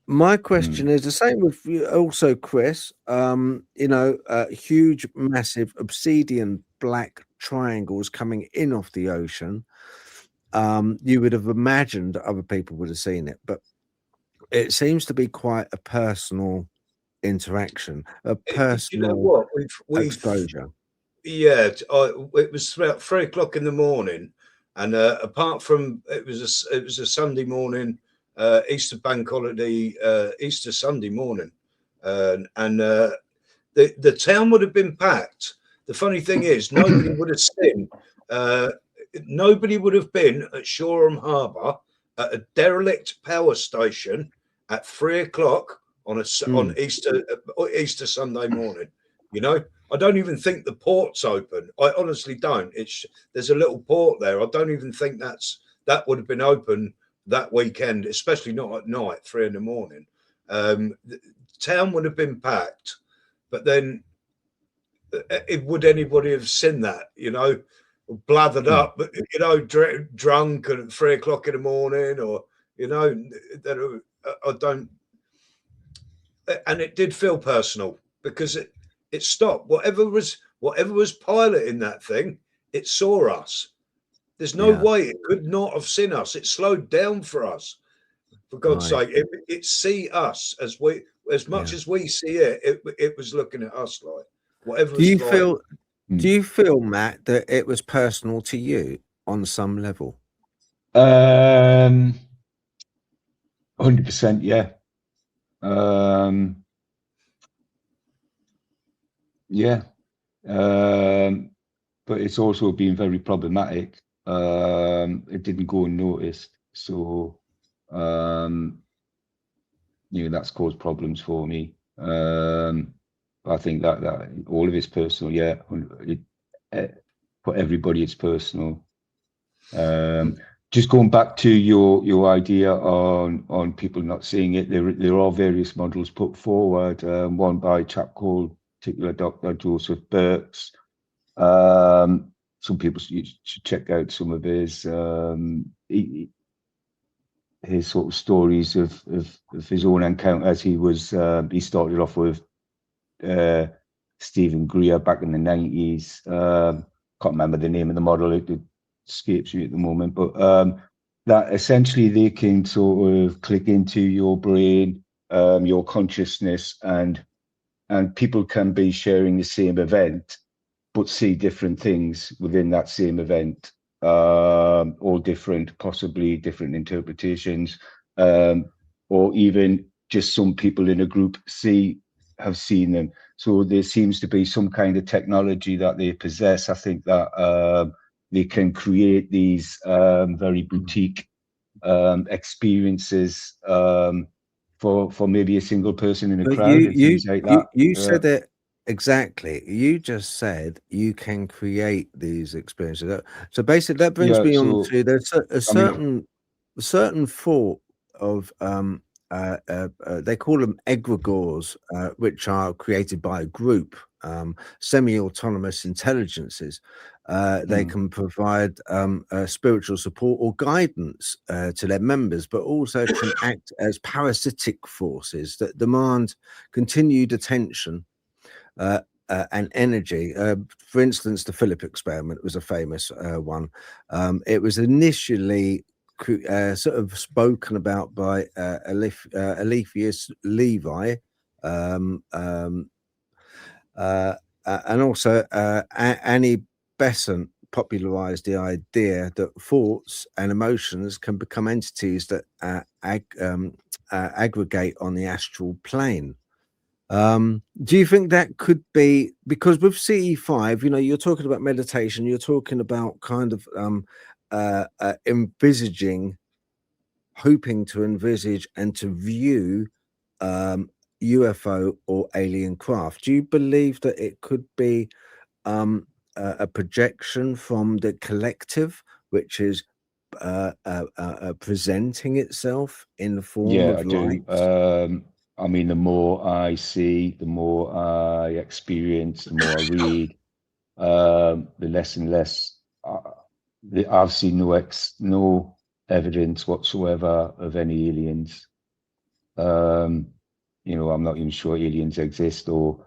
My question is the same with you also, Chris. Huge, massive obsidian black triangles coming in off the ocean. You would have imagined other people would have seen it, but it seems to be quite a personal interaction, a personal what we've exposure. Yeah, it was about 3 o'clock in the morning, and apart from it was a Sunday morning, Easter bank holiday, Easter Sunday morning, and the town would have been packed. The funny thing is, nobody would have seen. Nobody would have been at Shoreham Harbour at a derelict power station at 3 o'clock on Easter Sunday morning. I don't even think the port's open. I honestly don't. There's a little port there. I don't even think that would have been open that weekend, especially not at night, 3 in the morning. The town would have been packed, but then would anybody have seen that? Blathered up, drunk at 3 o'clock in the morning, or that I don't. And it did feel personal because it stopped. Whatever was piloting that thing, it saw us. There's no way it could not have seen us. It slowed down for us. For God's sake, it see us as much as we see it. It was looking at us like whatever. Do you feel, Matt, that it was personal to you on some level? 100%, yeah. But it's also been very problematic. It didn't go unnoticed, so that's caused problems for me. I think that all of it's personal. Yeah, for everybody, it's personal. Just going back to your idea on people not seeing it, there are various models put forward. One by a chap called Dr. Joseph Burks. Some people should check out some of his sort of stories of his own encounters. He started off with Stephen Greer back in the 90s. Can't remember the name of the model. It escapes me at the moment, but that essentially they can sort of click into your brain, your consciousness, and people can be sharing the same event but see different things within that same event, or possibly different interpretations, or even just some people in a group have seen them. So there seems to be some kind of technology that they possess. I think that they can create these very boutique experiences for maybe a single person in a But crowd and things like that. you said it exactly. You just said you can create these experiences. So basically, that brings Yeah, me on so to there's a I mean, certain thought of they call them egregores, which are created by a group, semi-autonomous intelligences. They can provide spiritual support or guidance to their members, but also can act as parasitic forces that demand continued attention and energy. For instance, the Philip experiment was a famous one. It was initially sort of spoken about by Alephius Levi, and also Annie Besant popularized the idea that thoughts and emotions can become entities that aggregate on the astral plane. Do you think that could be because with CE5, you're talking about meditation, you're talking about kind of envisaging, hoping to envisage and to view UFO or alien craft. Do you believe that it could be a projection from the collective, which is presenting itself in the form yeah, I of do. light? I mean, the more I see, the more I experience, the more I read, the less and less I've seen no evidence whatsoever of any aliens. I'm not even sure aliens exist, or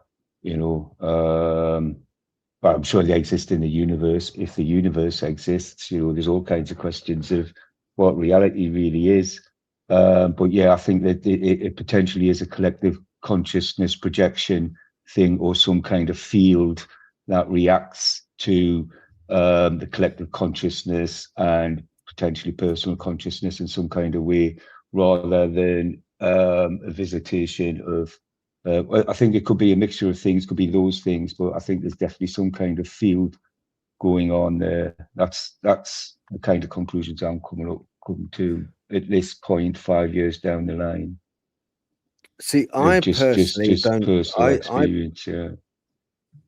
but I'm sure they exist in the universe. If the universe exists, there's all kinds of questions of what reality really is. But yeah, I think that it potentially is a collective consciousness projection thing, or some kind of field that reacts to the collective consciousness and potentially personal consciousness in some kind of way, rather than a visitation of I think it could be a mixture of things, could be those things, but I think there's definitely some kind of field going on there. That's the kind of conclusions I'm coming to at this point, 5 years down the line. See, I Just personally don't. personal experience. Yeah.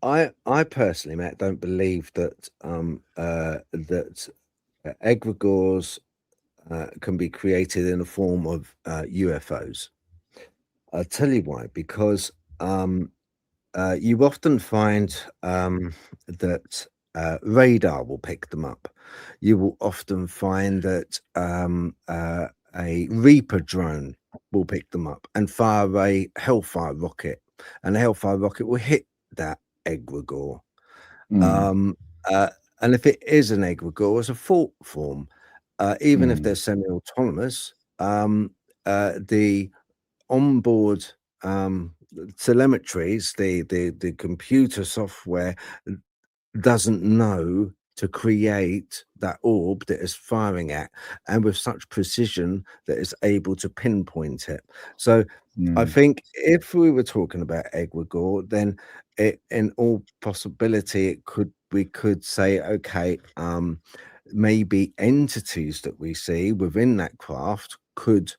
I personally, Matt, don't believe that that egregores can be created in the form of UFOs. I'll tell you why. Because you often find that radar will pick them up. You will often find that a Reaper drone will pick them up and fire a Hellfire rocket, and the Hellfire rocket will hit that egregore. And if it is an egregore, it's a fault form. Even if they're semi-autonomous, the onboard telemetries, the computer software doesn't know to create that orb that is firing at, and with such precision that is able to pinpoint it. So I think if we were talking about egregore, then in all possibility, we could say, okay, maybe entities that we see within that craft could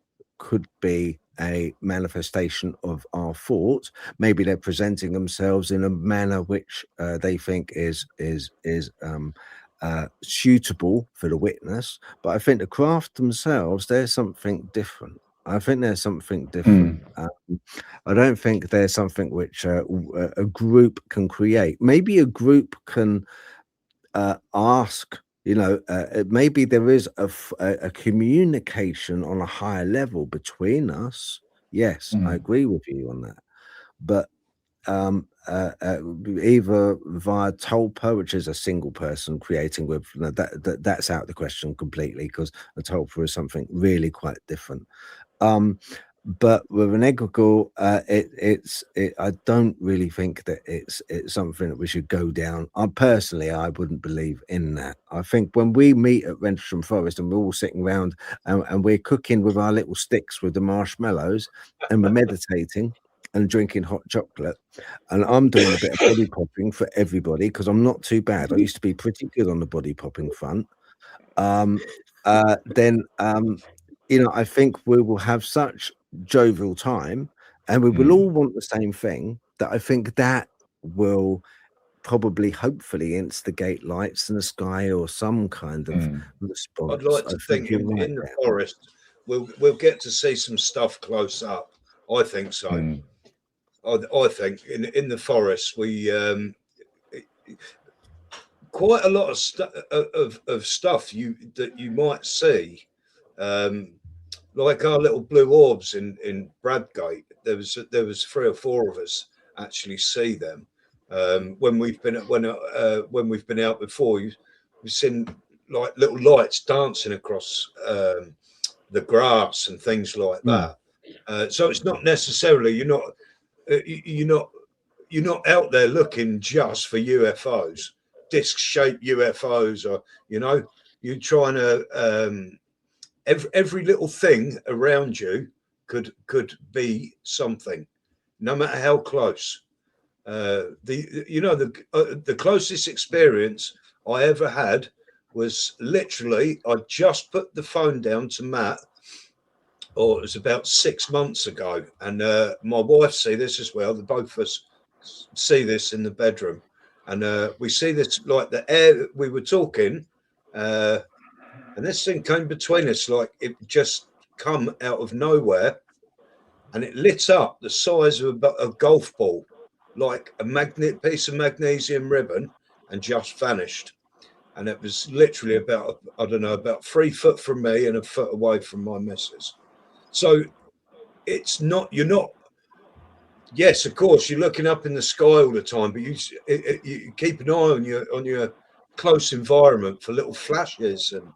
be a manifestation of our thought. Maybe they're presenting themselves in a manner which they think is suitable for the witness. But I think the craft themselves, there's something different. I think there's something different. I don't think there's something which a group can create. Maybe a group can ask, maybe there is a communication on a higher level between us. Yes, I agree with you on that. But either via Tulpa, which is a single person creating with that's out of the question completely, because a Tulpa is something really quite different. But with an egregore, I don't really think that it's something that we should go down. I wouldn't believe in that. I think when we meet at Rensham Forest and we're all sitting around and we're cooking with our little sticks with the marshmallows and we're meditating and drinking hot chocolate, and I'm doing a bit of body popping for everybody because I'm not too bad. I used to be pretty good on the body popping front. Then I think we will have such jovial time, and we will all want the same thing, that I think that will probably, hopefully, instigate lights in the sky or some kind of response. I'd like to think in the forest we'll get to see some stuff close up. I think so. I think in the forest we quite a lot of stuff that you might see, like our little blue orbs in Bradgate. There was 3 or 4 of us actually see them when we've been out before. We've seen like little lights dancing across the grass and things like that. So it's not necessarily you're not out there looking just for UFOs, disc-shaped UFOs, or you're trying to every little thing around you could be something, no matter how close. The closest experience I ever had was literally I just put the phone down to Matt, or it was about 6 months ago, and my wife see this as well. The both of us see this in the bedroom, and we see this like the air. We were talking, and this thing came between us, like it just come out of nowhere, and it lit up the size of a golf ball, like a piece of magnesium ribbon, and just vanished. And it was literally about 3 foot from me and a foot away from my missus. So it's not, you're not, yes, of course, you're looking up in the sky all the time, but you keep an eye on your close environment for little flashes and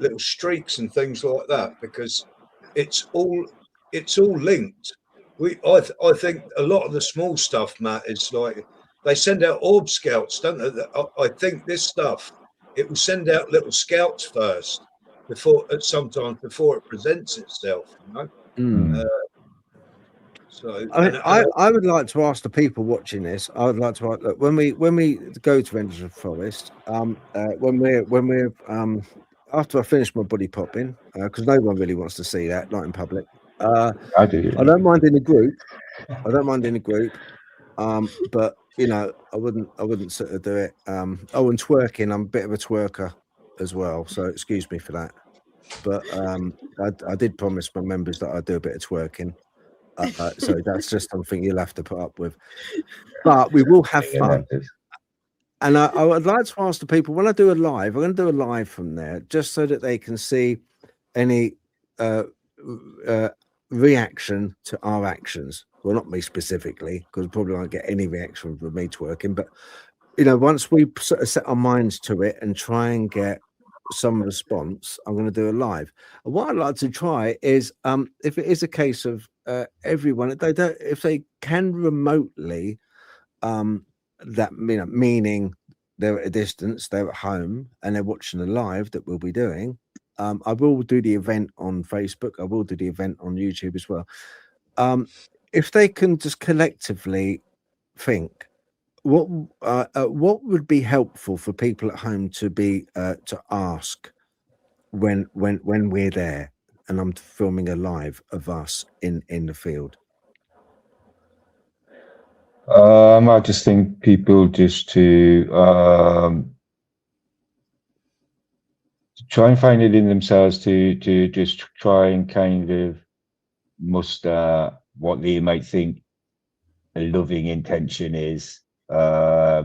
little streaks and things like that, because it's all linked. I think a lot of the small stuff, Matt, is like they send out orb scouts, don't they? I think this stuff, it will send out little scouts first sometimes before it presents itself, So I would like to ask the people watching this. I would like to ask, look, when we go to Endless Forest, when we're after I finish my body popping, because no one really wants to see that, not in public. I do. I don't mind in a group. But I wouldn't sort of do it. And twerking, I'm a bit of a twerker as well, so excuse me for that. But I did promise my members that I'd do a bit of twerking. So that's just something you'll have to put up with. But we will have fun. And I would like to ask the people, when I do a live, I'm going to do a live from there, just so that they can see any reaction to our actions. Well, not me specifically, because I probably won't get any reaction from me twerking. But, once we sort of set our minds to it and try and get some response, I'm going to do a live. And what I'd like to try is, if it is a case of everyone, if they can remotely, meaning they're at a distance, they're at home, and they're watching the live that we'll be doing. I will do the event on Facebook. I will do the event on YouTube as well. If they can just collectively think, what would be helpful for people at home to be to ask when we're there and I'm filming a live of us in the field? I just think people just to try and find it in themselves to just try and kind of muster what they might think a loving intention is for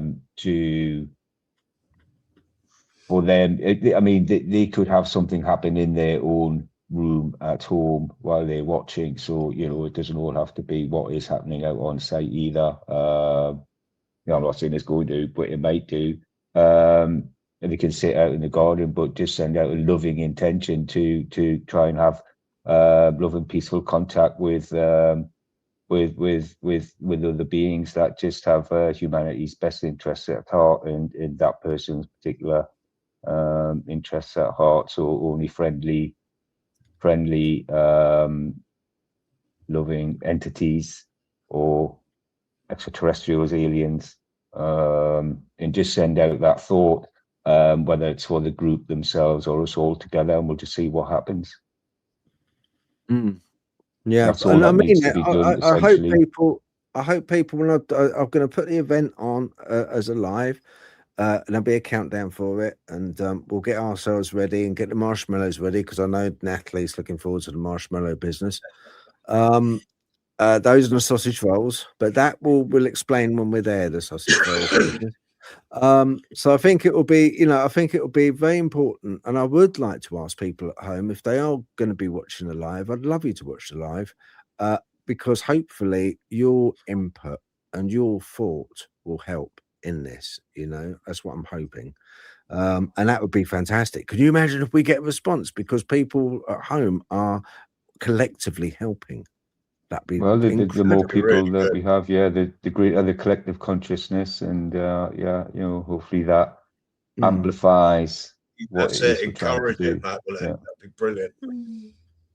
them. I mean, they could have something happen in their own room at home while they're watching, so it doesn't all have to be what is happening out on site either. I'm not saying it's going to, but it might do. And they can sit out in the garden, but just send out a loving intention to try and have love and peaceful contact with other beings that just have humanity's best interests at heart, and in that person's particular interests at heart. So only friendly loving entities or extraterrestrials, aliens, and just send out that thought, whether it's for the group themselves or us all together, and we'll just see what happens. Yeah, That's all and I that needs mean, to be done, I hope essentially. people. I hope people. When I'm going to put the event on as a live, and there'll be a countdown for it, and we'll get ourselves ready and get the marshmallows ready, because I know Natalie's looking forward to the marshmallow business. Those are the sausage rolls, but that we'll explain when we're there. The sausage rolls business. So I think it will be, I think it will be very important, and I would like to ask people at home if they are going to be watching the live. I'd love you to watch the live, because hopefully your input and your thought will help in this. That's what I'm hoping, and that would be fantastic. Can you imagine if we get a response because people at home are collectively helping? That'd be Well, the more That'd be people really that good. we have, the greater the collective consciousness, and hopefully that amplifies what That's it it. is we're trying to Encourage it, do. that will it? Yeah. That'd be brilliant.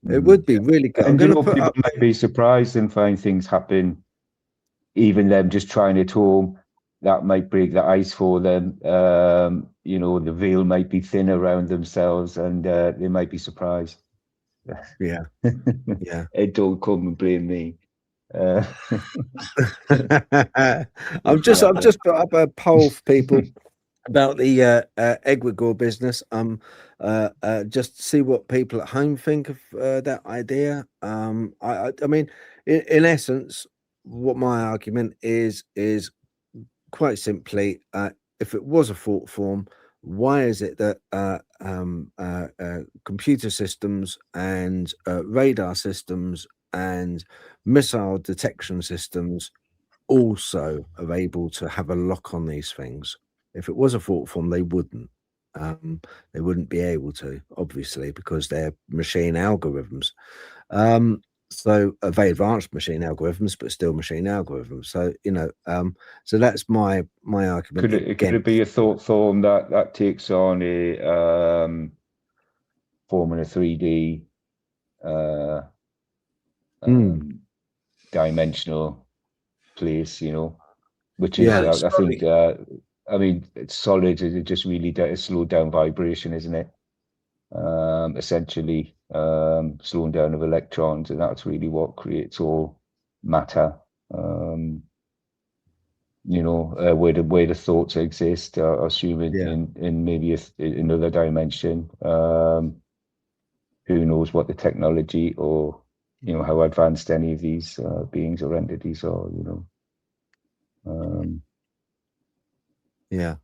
It would be really good. I'm And going to put people up. might be surprised and find things happen, even them just trying it home. That might break the ice for them. The veil might be thin around themselves, and they might be surprised. Yeah. Yeah. It don't come and blame me. I've just put up a poll for people about the egregore business. Just to see what people at home think of that idea. I mean, in essence, what my argument is quite simply, if it was a thought form, why is it that computer systems and radar systems and missile detection systems also are able to have a lock on these things? If it was a thought form, they wouldn't. They wouldn't be able to, obviously, because they're machine algorithms. So very advanced machine algorithms, but still machine algorithms. So so that's my argument. Could it be a thought form that takes on a form in a 3D dimensional place, which is I think it's solid. It just really does slow down vibration, isn't it? Essentially slowing down of electrons, and that's really what creates all matter. Where the thoughts exist, assuming in maybe another dimension. Who knows what the technology or how advanced any of these beings or entities are. Yeah,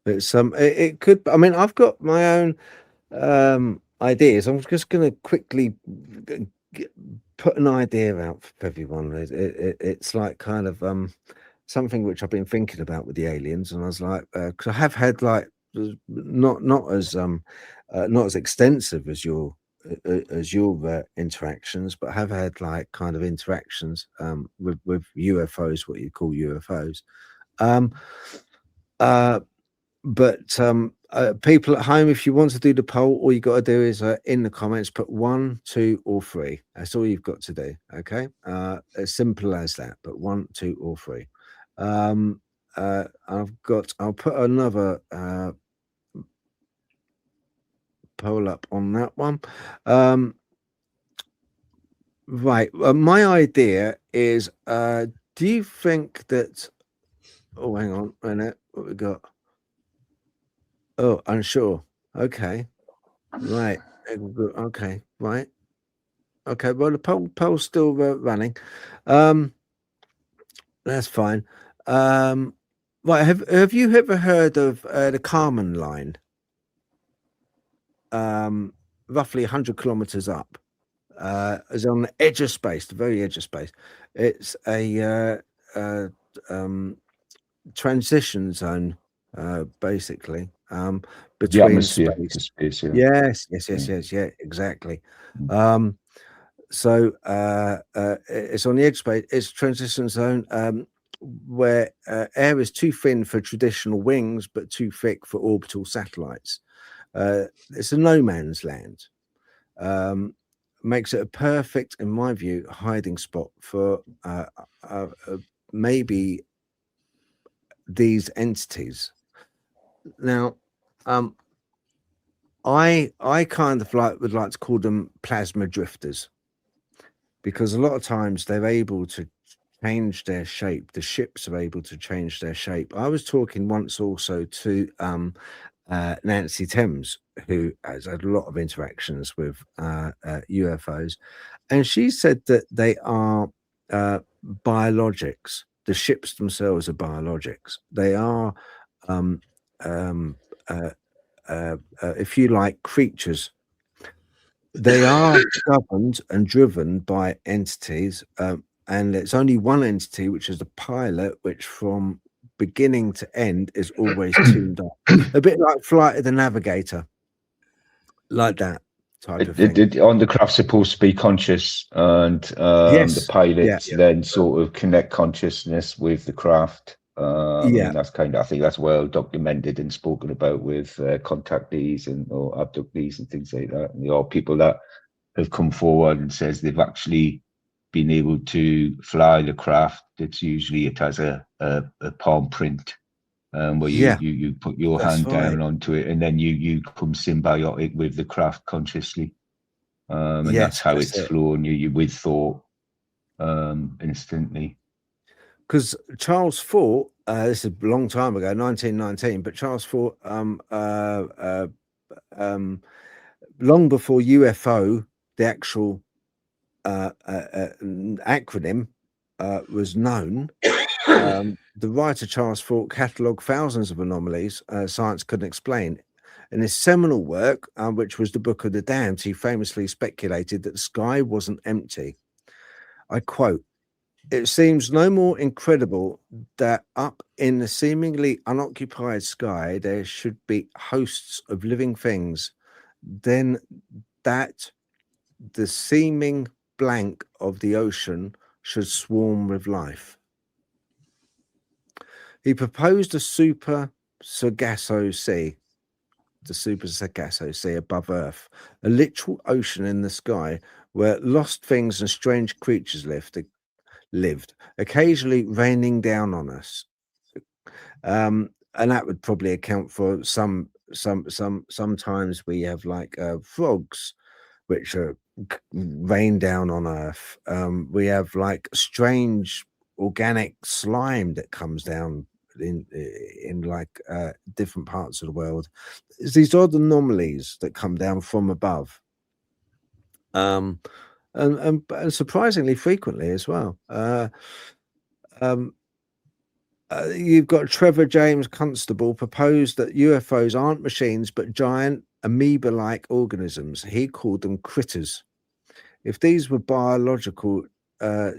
it's it could. I mean, I've got my own ideas. I'm just going to quickly put an idea out for everyone. It's like kind of something which I've been thinking about with the aliens, and I was like, because I have had like not as extensive as your interactions, but have had like kind of interactions with UFOs, what you call UFOs. But people at home, if you want to do the poll, all you got to do is in the comments put 1, 2, or 3. That's all you've got to do. Okay, as simple as that. But 1, 2, or 3. I'll put another poll up on that one. Right. My idea is, do you think that? Oh, hang on a minute. What we got? Oh, unsure. Okay. Right. Okay. Right. Okay. Well, the poll's still running. That's fine. Right. Have you ever heard of the Kármán line? Roughly 100 kilometers up. Is on the edge of space, the very edge of space. It's a transition zone, basically, between space. Yes, yeah, exactly. So it's on the edge of space. It's a transition zone where air is too thin for traditional wings, but too thick for orbital satellites. It's a no man's land. makes it a perfect, in my view, hiding spot for maybe these entities. Now, I kind of would like to call them plasma drifters, because a lot of times they're able to change their shape. The ships are able to change their shape. I was talking once also to Nancy Thames, who has had a lot of interactions with UFOs, and she said that they are biologics. The ships themselves are biologics. They are, if you like, creatures. They are governed and driven by entities, and it's only one entity, which is the pilot, which from beginning to end is always tuned up. A bit like Flight of the Navigator, like that type of thing. On the craft supposed to be conscious, and Yes, the pilots yeah. then sort of connect consciousness with the craft. I Yeah. mean, that's kind of, I think that's well documented and spoken about with contactees or abductees and things like that. And there are people that have come forward and says they've actually been able to fly the craft. It's usually, it has a palm print, where Yeah, you put your that's hand down right. onto it, and then you become symbiotic with the craft consciously. And that's Yes, how that's it's it. flown you with thought instantly. Because Charles Fort, this is a long time ago, 1919, but Charles Fort, long before UFO, the actual acronym was known, the writer Charles Fort catalogued thousands of anomalies science couldn't explain. In his seminal work, which was the Book of the Damned, he famously speculated that the sky wasn't empty. I quote, "It seems no more incredible that up in the seemingly unoccupied sky there should be hosts of living things than that the seeming blank of the ocean should swarm with life." He proposed a super Sargasso Sea, the Super Sargasso Sea above Earth, a literal ocean in the sky where lost things and strange creatures lived, occasionally raining down on us. And that would probably account for sometimes we have like frogs, which are rain down on Earth. We have like strange organic slime that comes down in like different parts of the world. It's these odd anomalies that come down from above, and surprisingly frequently as well. You've got Trevor James Constable proposed that UFOs aren't machines but giant amoeba-like organisms. He called them critters. If these were biological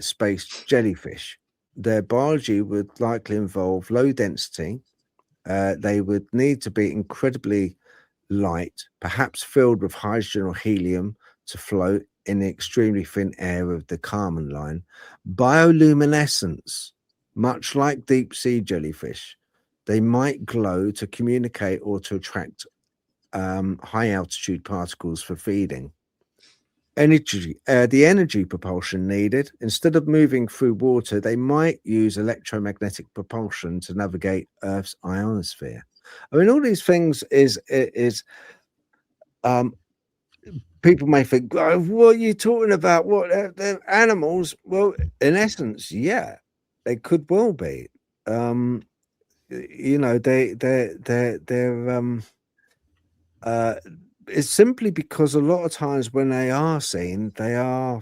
space jellyfish, their biology would likely involve low density. They would need to be incredibly light, perhaps filled with hydrogen or helium to float in the extremely thin air of the Kármán line. Bioluminescence, much like deep sea jellyfish, they might glow to communicate or to attract high altitude particles for feeding. The energy propulsion needed, instead of moving through water, they might use electromagnetic propulsion to navigate Earth's ionosphere. I mean, all these things is people may think, oh, what are you talking about? What they're animals? Well, in essence, yeah, they could well be. You know, they're it's simply because a lot of times when they are seen, they are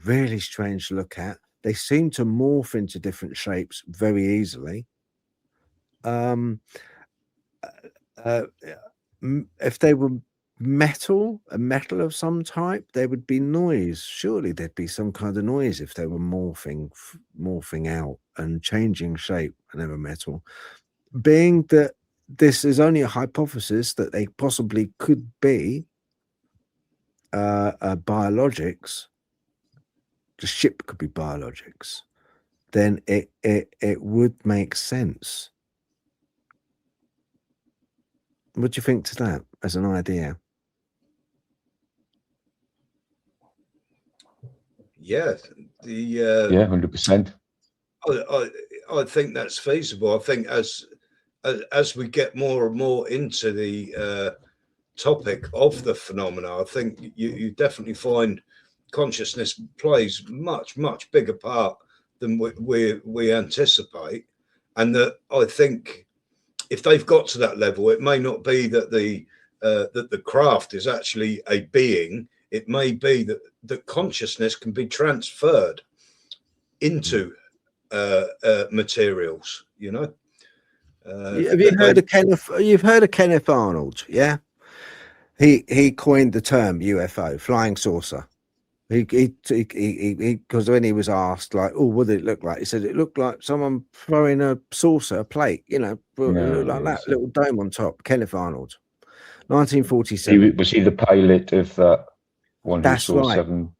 really strange to look at. They seem to morph into different shapes very easily. If they were a metal of some type, there would be noise. Surely there'd be some kind of noise if they were morphing out and changing shape and they were metal. Being that this is only a hypothesis that they possibly could be biologics, the ship could be biologics, then it would make sense. What do you think to that as an idea? Yeah, Yeah, 100%. I think that's feasible. I think as we get more and more into the topic of the phenomena, I think you definitely find consciousness plays much bigger part than we anticipate, and that I think if they've got to that level, it may not be that the craft is actually a being. It may be that consciousness can be transferred into materials. You know. Have you heard of Kenneth? You've heard of Kenneth Arnold, yeah? He coined the term UFO, flying saucer. He because when he was asked, like, oh, what did it look like? He said it looked like someone throwing a saucer, a plate, you know, it looked like that, little dome on top. Kenneth Arnold, 1947. Was he the pilot of that one who saw right. 7?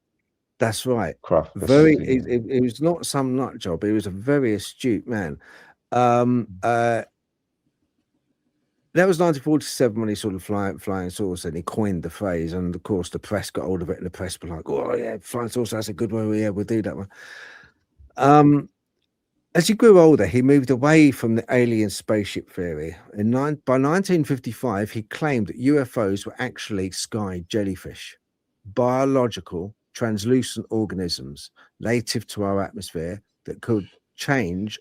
That's right. Craft. He was not some nut job. He was a very astute man. That was 1947 when he sort of flying saucer, and he coined the phrase. And of course, the press got hold of it, and the press were like, "Oh yeah, flying saucer, that's a good one. Yeah, we'll do that one." As he grew older, he moved away from the alien spaceship theory. By 1955, he claimed that UFOs were actually sky jellyfish, biological, translucent organisms native to our atmosphere that could change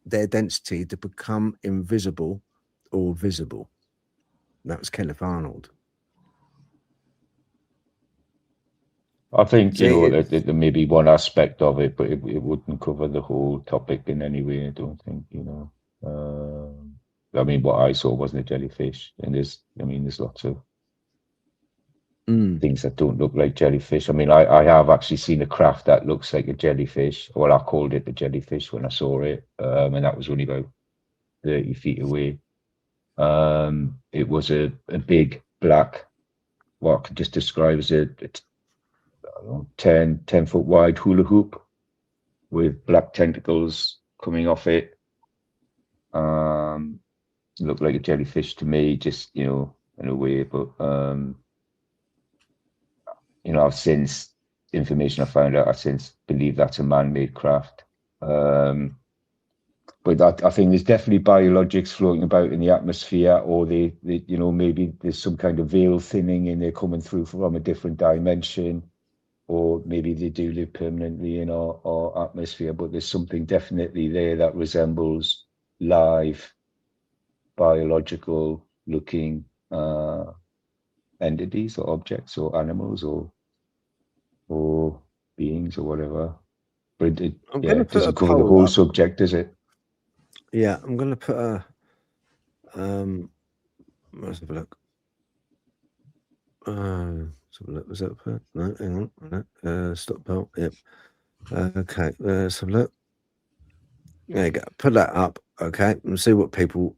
their density to become invisible or visible. That was Kenneth Arnold. I think there may be one aspect of it, but it wouldn't cover the whole topic in any way. I don't think, I mean, what I saw wasn't a jellyfish, and there's lots of things that don't look like jellyfish. I mean, I have actually seen a craft that looks like a jellyfish. Well, I called it a jellyfish when I saw it, and that was only about 30 feet away. It was a big black, what I could just describe as a 10 foot wide hula hoop with black tentacles coming off it. It looked like a jellyfish to me, just, in a way, but I've since information I found out, I since believe that's a man-made craft. But I think there's definitely biologics floating about in the atmosphere, or they maybe there's some kind of veil thinning and they're coming through from a different dimension, or maybe they do live permanently in our atmosphere, but there's something definitely there that resembles live biological looking entities or objects or animals or beings or whatever. But it doesn't cover the whole subject, does it? Yeah, I'm going to put a let's have a look. Was that put? No, hang on. Stop belt. Yep. Okay, let's have a look. There you go. Put that up. Okay, and see what people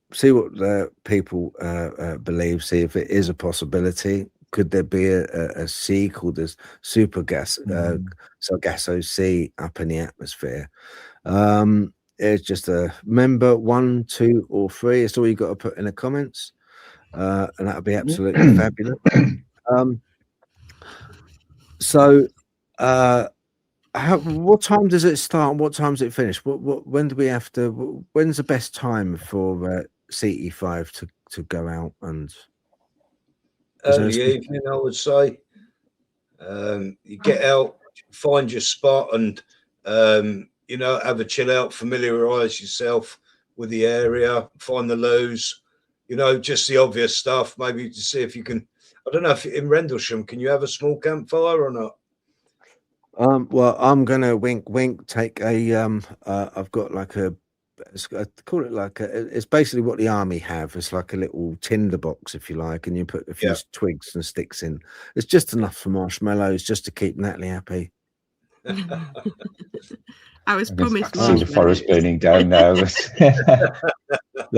believe. See if it is a possibility. Could there be a sea called this super gas, Sargasso Sea up in the atmosphere? It's just a member 1, 2, or 3. It's all you got to put in the comments, and that'll be absolutely fabulous. What time does it start? And what time does it finish? When do we have to? When's the best time for CE5 to go out? And early evening, I would say. You get out, find your spot, and have a chill out, familiarize yourself with the area, find the loos, just the obvious stuff. Maybe to see if you can. I don't know if in Rendlesham, can you have a small campfire or not? Well, I'm gonna wink. Take a I've got like I call it like it's basically what the army have. It's like a little tinder box, if you like, and you put a few twigs and sticks in. It's just enough for marshmallows, just to keep Natalie happy. I was promised. See the forest burning down now.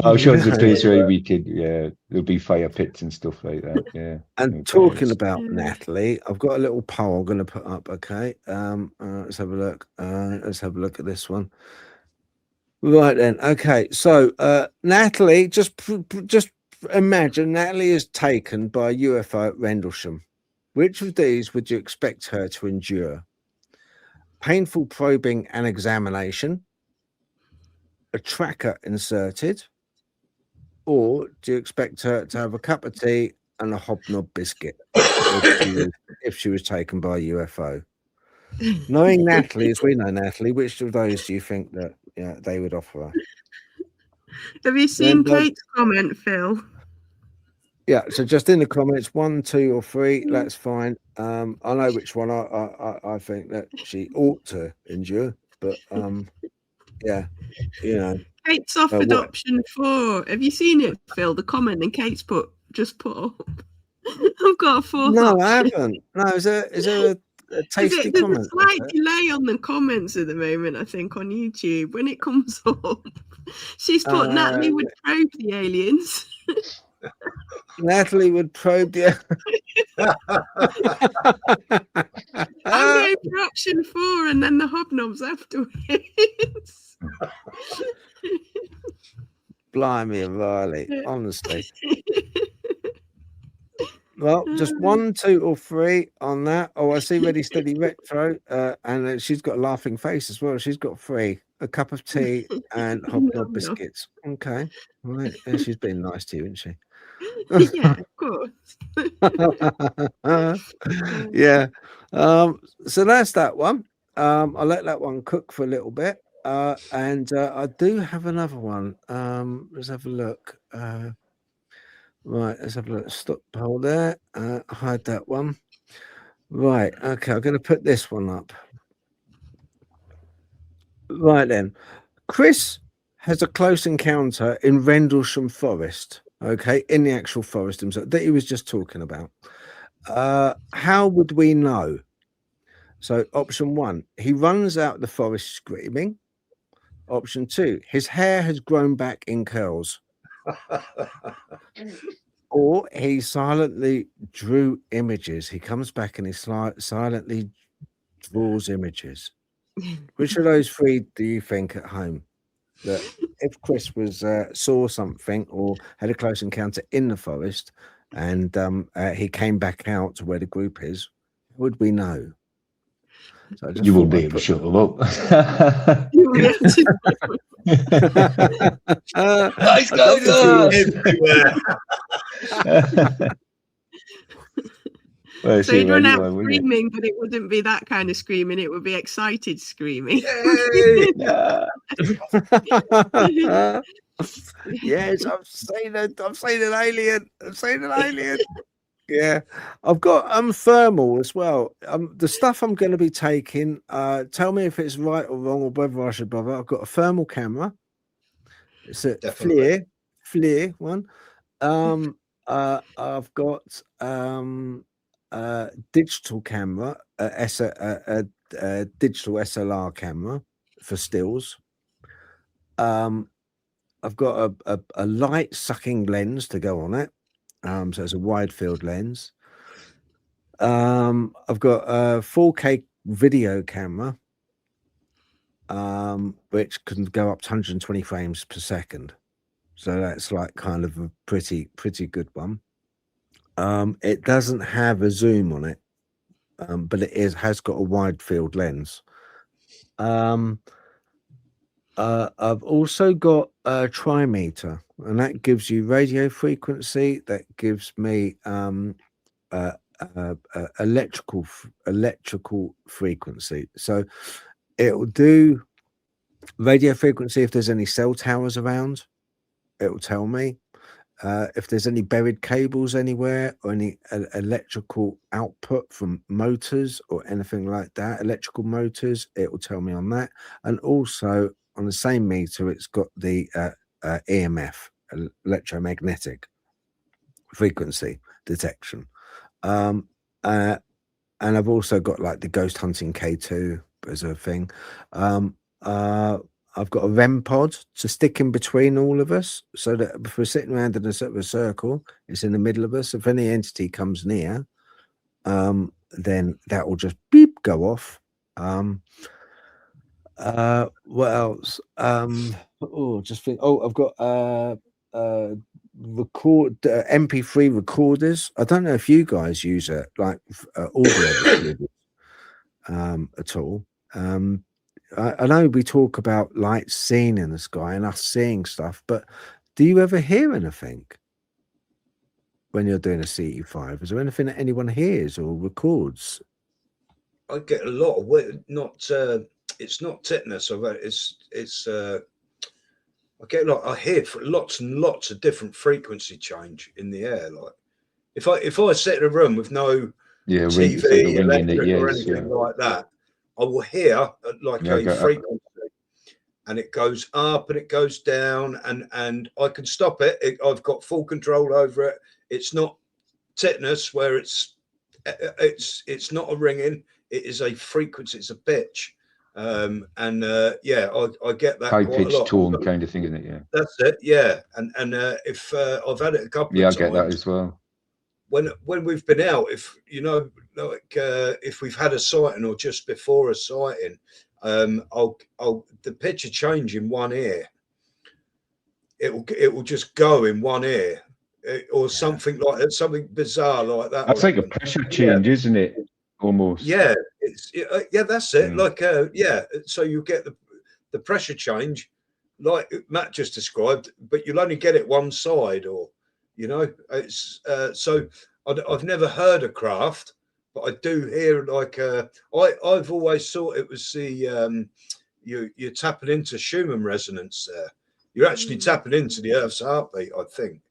I'm sure there's a place where we could, there'll be fire pits and stuff like that. Yeah. And talking about Natalie, I've got a little poll I'm going to put up. Okay, let's have a look. Let's have a look at this one. Right then. Okay, so Natalie, just imagine Natalie is taken by a UFO at Rendlesham. Which of these would you expect her to endure? painful probing and examination, a tracker inserted, or do you expect her to have a cup of tea and a hobnob biscuit if she was taken by a UFO? Knowing Natalie, as we know Natalie, which of those do you think that they would offer her? Have you seen Remember- Kate's comment, Phil? Yeah, so just in the comments, 1, 2, or 3, that's fine. I know which one I think that she ought to endure, but yeah, you know. Kate's offered what? option 4. Have you seen it, Phil? The comment and Kate's just put up. I've got a 4th No, option. I haven't. No, is there a tasty There's comment? a slight delay on the comments at the moment, I think, on YouTube. When it comes up, she's put Natalie would probe the aliens. Natalie would probe the. I'm going for option 4 and then the hobnobs afterwards. Blimey, Riley, honestly. Well, just 1, 2, or 3 on that. Oh, I see Ready Steady Retro, and she's got a laughing face as well. She's got 3, a cup of tea and hobnob biscuits. Okay, right. Yeah, she's been nice to you, isn't she? Yeah, of course. Yeah. So that's that one. I'll let that one cook for a little bit. And I do have another one. Let's have a look. Right, let's have a look. Stop hold there. Hide that one. Right, okay, I'm going to put this one up. Right then. Chris has a close encounter in Rendlesham Forest, okay, in the actual forest himself that he was just talking about. How would we know? So option 1, he runs out the forest screaming. Option 2, his hair has grown back in curls. Or he silently drew images. He comes back and he silently draws images. Which of those 3 do you think at home? That if Chris was saw something or had a close encounter in the forest and he came back out to where the group is, would we know? So I just You won't be able to shut them up. Nice guys everywhere. Well, So you'd run out anyway, screaming, but it wouldn't be that kind of screaming. It would be excited screaming. yeah. Yes, I've seen an alien. I've seen an alien. Yeah, I've got thermal as well. The stuff I'm going to be taking. Tell me if it's right or wrong, or whether I should bother. I've got a thermal camera. It's a FLIR one. I've got digital camera, a digital SLR camera for stills. I've got a light sucking lens to go on it. So it's a wide field lens. I've got a 4K video camera, which can go up to 120 frames per second. So that's like kind of a pretty good one. It doesn't have a zoom on it, but it has got a wide field lens. I've also got a trimeter, and that gives you radio frequency. That gives me electrical frequency. So it will do radio frequency if there's any cell towers around. It will tell me if there's any buried cables anywhere or any electrical output from motors or anything like that. Electrical motors, it will tell me on that. And also on the same meter, it's got the EMF, electromagnetic frequency detection. And I've also got like the ghost hunting K2 as a thing. I've got a REM pod to stick in between all of us, so that if we're sitting around in a sort of a circle, it's in the middle of us. If any entity comes near, then that will just beep go off. What else? Just think. Oh, I've got MP3 recorders. I don't know if you guys use it like audio recorders at all. I know we talk about lights seen in the sky and us seeing stuff, but do you ever hear anything when you're doing a CE5? Is there anything that anyone hears or records? I get a lot of it's not tetanus. I get a lot. I hear lots and lots of different frequency change in the air. Like if I sit in a room with no TV, like a ringing electric, or ears, anything like that, I will hear like a frequency, and it goes up and it goes down, and I can stop it. I've got full control over it. It's not tetanus where it's not a ringing. It is a frequency. It's a pitch. I get that high quite pitched a lot. tone kind of thing, isn't it? Yeah, that's it. Yeah, and if I've had it a couple of times. I get that as well. When we've been out, if if we've had a sighting or just before a sighting, the pitch will change in one ear. It will just go in one ear, or something like that, something bizarre like that. That's like a pressure change, isn't it? Almost. Yeah, that's it. So you get the pressure change, like Matt just described, but you'll only get it one side, or it's so I've never heard a craft, but I do hear I've always thought it was you're tapping into Schumann resonance there. You're actually tapping into the Earth's heartbeat, I think.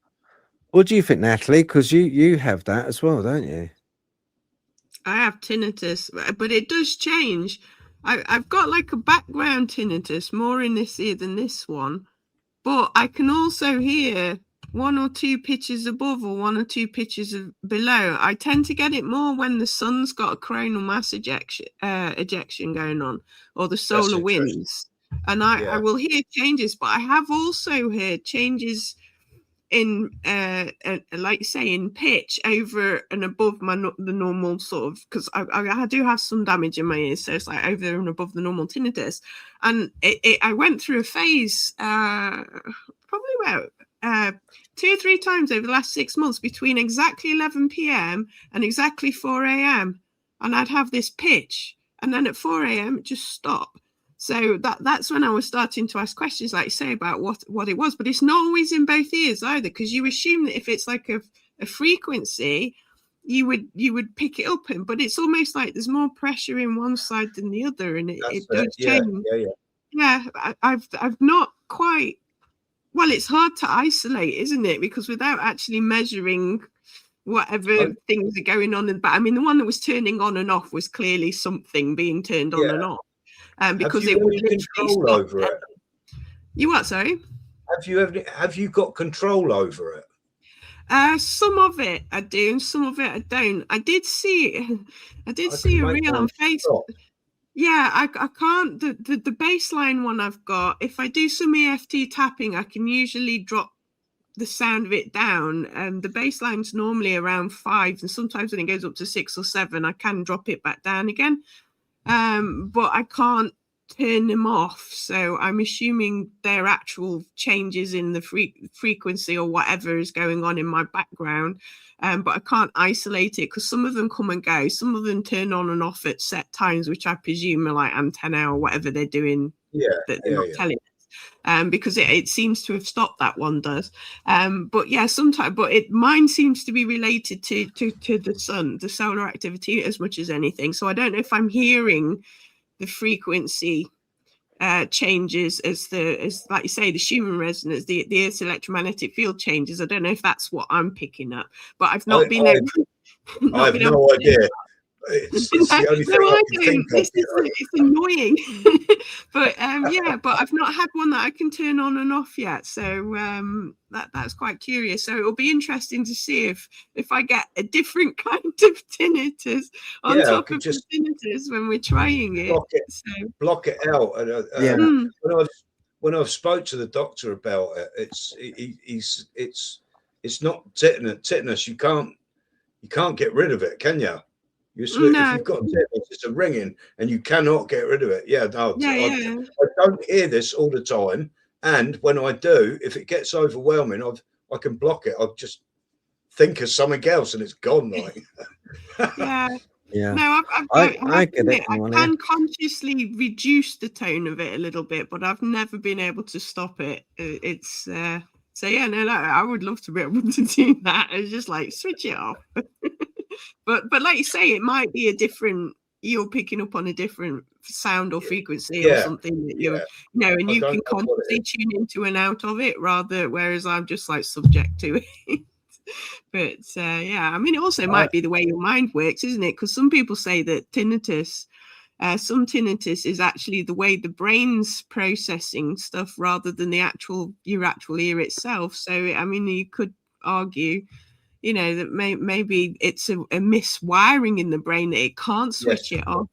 What do you think, Natalie? Because you have that as well, don't you? I have tinnitus, but it does change. I've got like a background tinnitus, more in this ear than this one, but I can also hear one or two pitches above or one or two pitches below. I tend to get it more when the sun's got a coronal mass ejection going on, or the solar winds, and I will hear changes. But I have also heard changes in like you say, in pitch over and above the normal sort of, because I do have some damage in my ears, so it's like over and above the normal tinnitus. And I went through a phase probably about 2 or 3 times over the last 6 months between exactly 11 p.m. and exactly 4 a.m. and I'd have this pitch, and then at 4 a.m. it just stopped. So that's when I was starting to ask questions, like you say, about what it was. But it's not always in both ears either, because you assume that if it's like a frequency, you would pick it up. But it's almost like there's more pressure in one side than the other, and it does change. Yeah, I've not quite. Well, it's hard to isolate, isn't it? Because without actually measuring whatever things are going on in the back, I mean, the one that was turning on and off was clearly something being turned on and off. Because it would literally control over it. You what? Sorry. Have you got control over it? Some of it I do, and some of it I don't. I did see a reel on Facebook. Yeah, I can't. The baseline one I've got, if I do some EFT tapping, I can usually drop the sound of it down. The baseline's normally around 5, and sometimes when it goes up to 6 or 7, I can drop it back down again. But I can't turn them off, so I'm assuming they're actual changes in the frequency or whatever is going on in my background. But I can't isolate it, because some of them come and go. Some of them turn on and off at set times, which I presume are like antenna or whatever they're doing that they're not telling us. Because it seems to have stopped, that one does. But yeah, sometimes, but mine seems to be related to the sun, the solar activity, as much as anything. So I don't know if I'm hearing the frequency changes as like you say, the Schumann resonance, the Earth's electromagnetic field changes. I don't know if that's what I'm picking up, but I've not been able. I have no idea. It's the only thing I can think of. It's annoying. But but I've not had one that I can turn on and off yet, so that's quite curious. So it'll be interesting to see if I get a different kind of tinnitus on top of the tinnitus when we're trying it. Block it out. When I've spoke to the doctor about it, it's not tetanus. You can't get rid of it, can you? If you've got tetanus, it's a ringing, and you cannot get rid of it. I don't hear this all the time, and when I do, if it gets overwhelming, I can block it. I just think of something else, and it's gone. Like Yeah. No, I have get done it it. in I one ear. can consciously reduce the tone of it a little bit, but I've never been able to stop it. It's so yeah, no, I would love to be able to do that. It's just like switch it off. But like you say, it might be a different. You're picking up on a different sound or frequency or Yeah, something that yeah. and I you don't can know what it consciously tune into and out of it, whereas I'm just like subject to it. But yeah, I mean, it also might be the way your mind works, isn't it? Because some people say that tinnitus, some tinnitus is actually the way the brain's processing stuff rather than your actual ear itself. So, I mean, you could argue, that maybe it's a miswiring in the brain that it can't switch it off.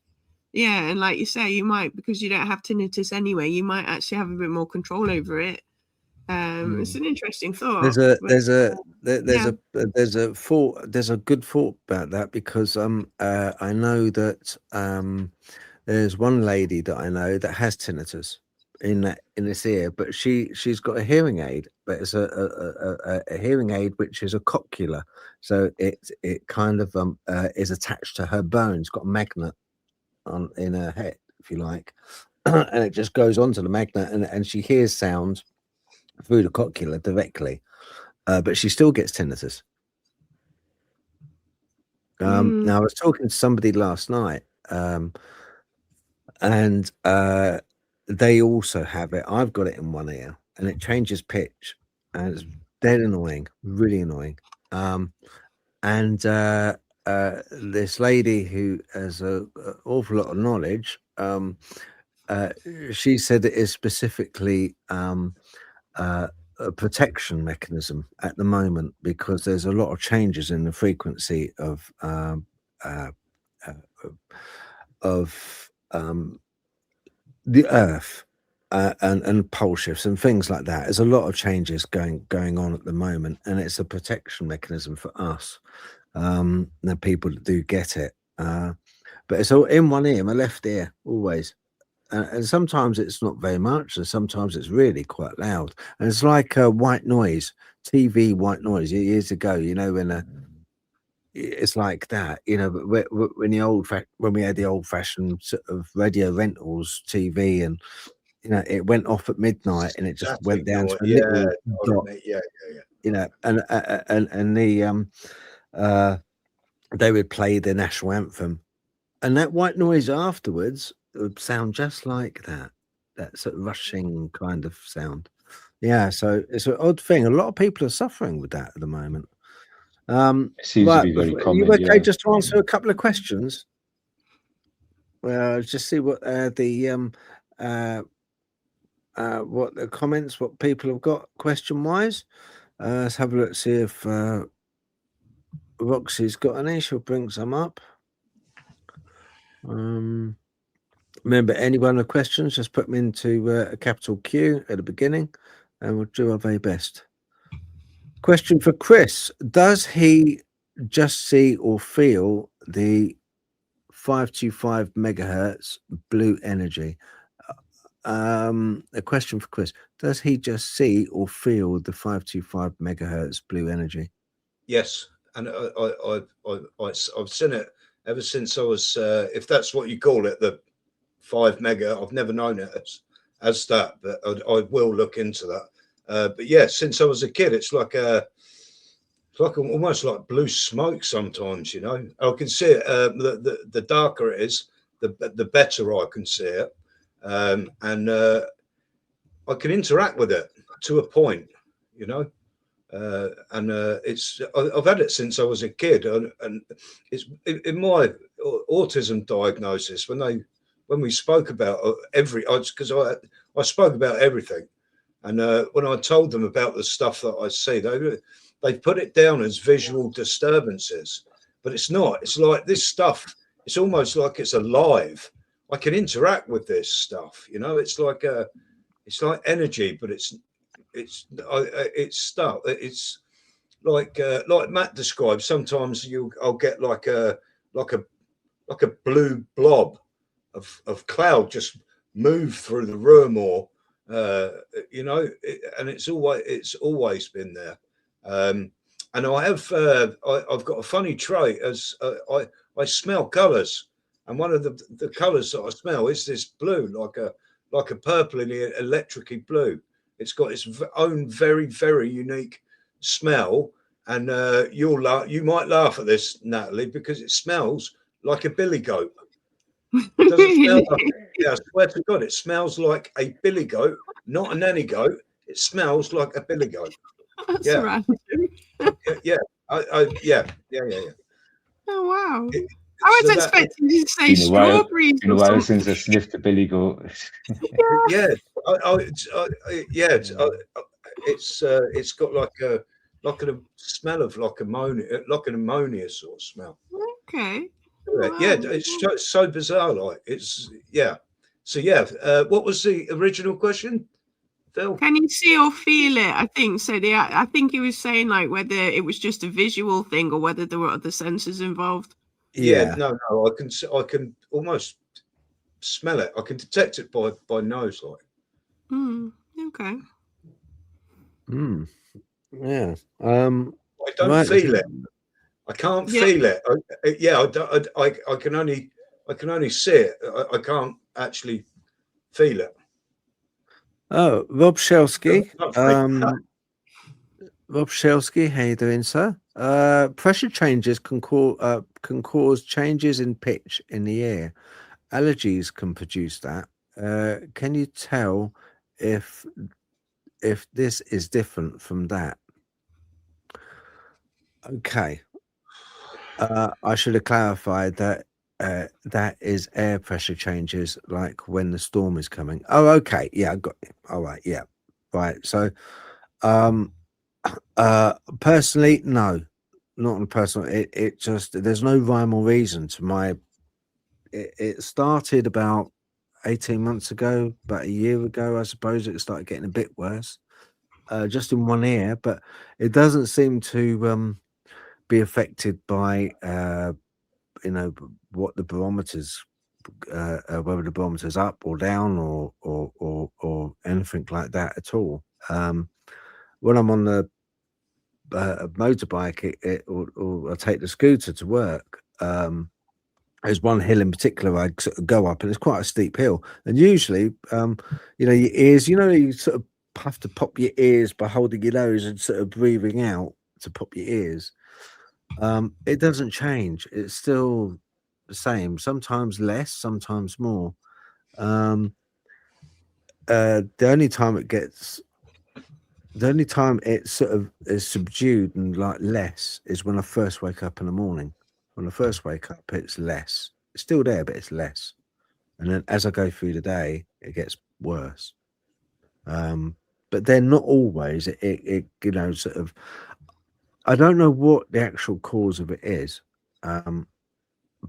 Yeah, and like you say, you might, because you don't have tinnitus anyway, you might actually have a bit more control over it. It's an interesting thought. There's a good thought about that, because I know that there's one lady that I know that has tinnitus in this ear, but she's got a hearing aid, but it's a hearing aid which is a cochlear, so it kind of is attached to her bone. It's got a magnet in her head, if you like, and it just goes onto the magnet, and she hears sounds through the cochlear directly, but she still gets tinnitus. Now I was talking to somebody last night, and they also have it. I've got it in one ear, and it changes pitch, and it's dead annoying, really annoying. And this lady who has an awful lot of knowledge, she said it is specifically a protection mechanism at the moment, because there's a lot of changes in the frequency of the Earth, and pole shifts and things like that. There's a lot of changes going on at the moment, and it's a protection mechanism for us, the people that do get it. But it's all in one ear, my left ear, always. And sometimes it's not very much, and sometimes it's really quite loud. And it's like white noise, TV white noise years ago. When it's like that. But when when we had the old-fashioned sort of radio rentals TV, and it went off at midnight, and it just went down to a little dot. And they would play the national anthem, and that white noise afterwards would sound just like that sort of rushing kind of sound. Yeah, so it's an odd thing. A lot of people are suffering with that at the moment. It seems to be very are common. you okay Yeah. just to answer a couple of questions? Well, just see what the comments, what people have got question wise. Let's have a look, see if Roxy's got any. She'll bring some up. Remember, anyone with questions, just put them into a capital Q at the beginning, and we'll do our very best. Question for Chris: does he just see or feel the 525 megahertz blue energy? A question for Chris: does he just see or feel the 525 megahertz blue energy? Yes, and I've seen it ever since I was, if that's what you call it, the 5 mega. I've never known it as that, but I will look into that. But yeah, since I was a kid, it's like almost like blue smoke sometimes. I can see it. The darker it is, the better I can see it, and I can interact with it to a point. And I've had it since I was a kid, and it's in my autism diagnosis when we spoke about because I spoke about everything, and when I told them about the stuff that I see, they put it down as visual disturbances, but it's not. It's like this stuff. It's almost like it's alive. I can interact with this stuff. It's like energy, but it's stuff. It's like Matt described. Sometimes I'll get like a blue blob of cloud just move through the room, or and it's always been there. And I've got a funny trait, as I I smell colours, and one of the colours that I smell is this blue, like a purple and electricy blue. It's got its own very, very unique smell, and you might laugh at this, Natalie, because it smells like a billy goat. It doesn't smell like, yeah, I swear to God, it smells like a billy goat, not a nanny goat. It smells like a billy goat. That's Yeah. random. Yeah. Yeah. Oh wow. It- I was so that- expecting you to say Been a while- strawberries Been a or while something. since I sniffed a billy goat. Yeah, it's got like a smell of like an ammonia sort of smell. Okay. Yeah, Wow. it's so bizarre. Like it's So what was the original question, Phil? Can you see or feel it? I think so. I think he was saying like whether it was just a visual thing or whether there were other senses involved. Yeah. No, I can almost smell it. I can detect it by nose, like. Okay. Yeah. I don't Right. feel it. I can't Yeah. feel it. I can only see it. I can't actually feel it. Oh, Rob Shelsky. Lovely. Rob Shelsky, how you doing, sir? Pressure changes can cause changes in pitch in the air. Allergies can produce that. Can you tell if this is different from that? Okay. I should have clarified that that is air pressure changes, like when the storm is coming. Oh, okay. Yeah, I got it. All right. Yeah. Right. So, personally, no, not on personal. It just, there's no rhyme or reason to my. It started about 18 months ago, about a year ago, I suppose. It started getting a bit worse, just in one ear, but it doesn't seem to be affected by what the barometers, whether the barometer's up or down or anything like that at all. When I'm on the motorbike, or I take the scooter to work, there's one hill in particular I sort of go up, and it's quite a steep hill. And usually, your ears, you sort of have to pop your ears by holding your nose and sort of breathing out to pop your ears. It doesn't change. It's still the same. Sometimes less, sometimes more. The only time it sort of is subdued and like less is when I first wake up in the morning. When I first wake up, it's less. It's still there, but it's less. And then as I go through the day, it gets worse. But then not always. It sort of. I don't know what the actual cause of it is, but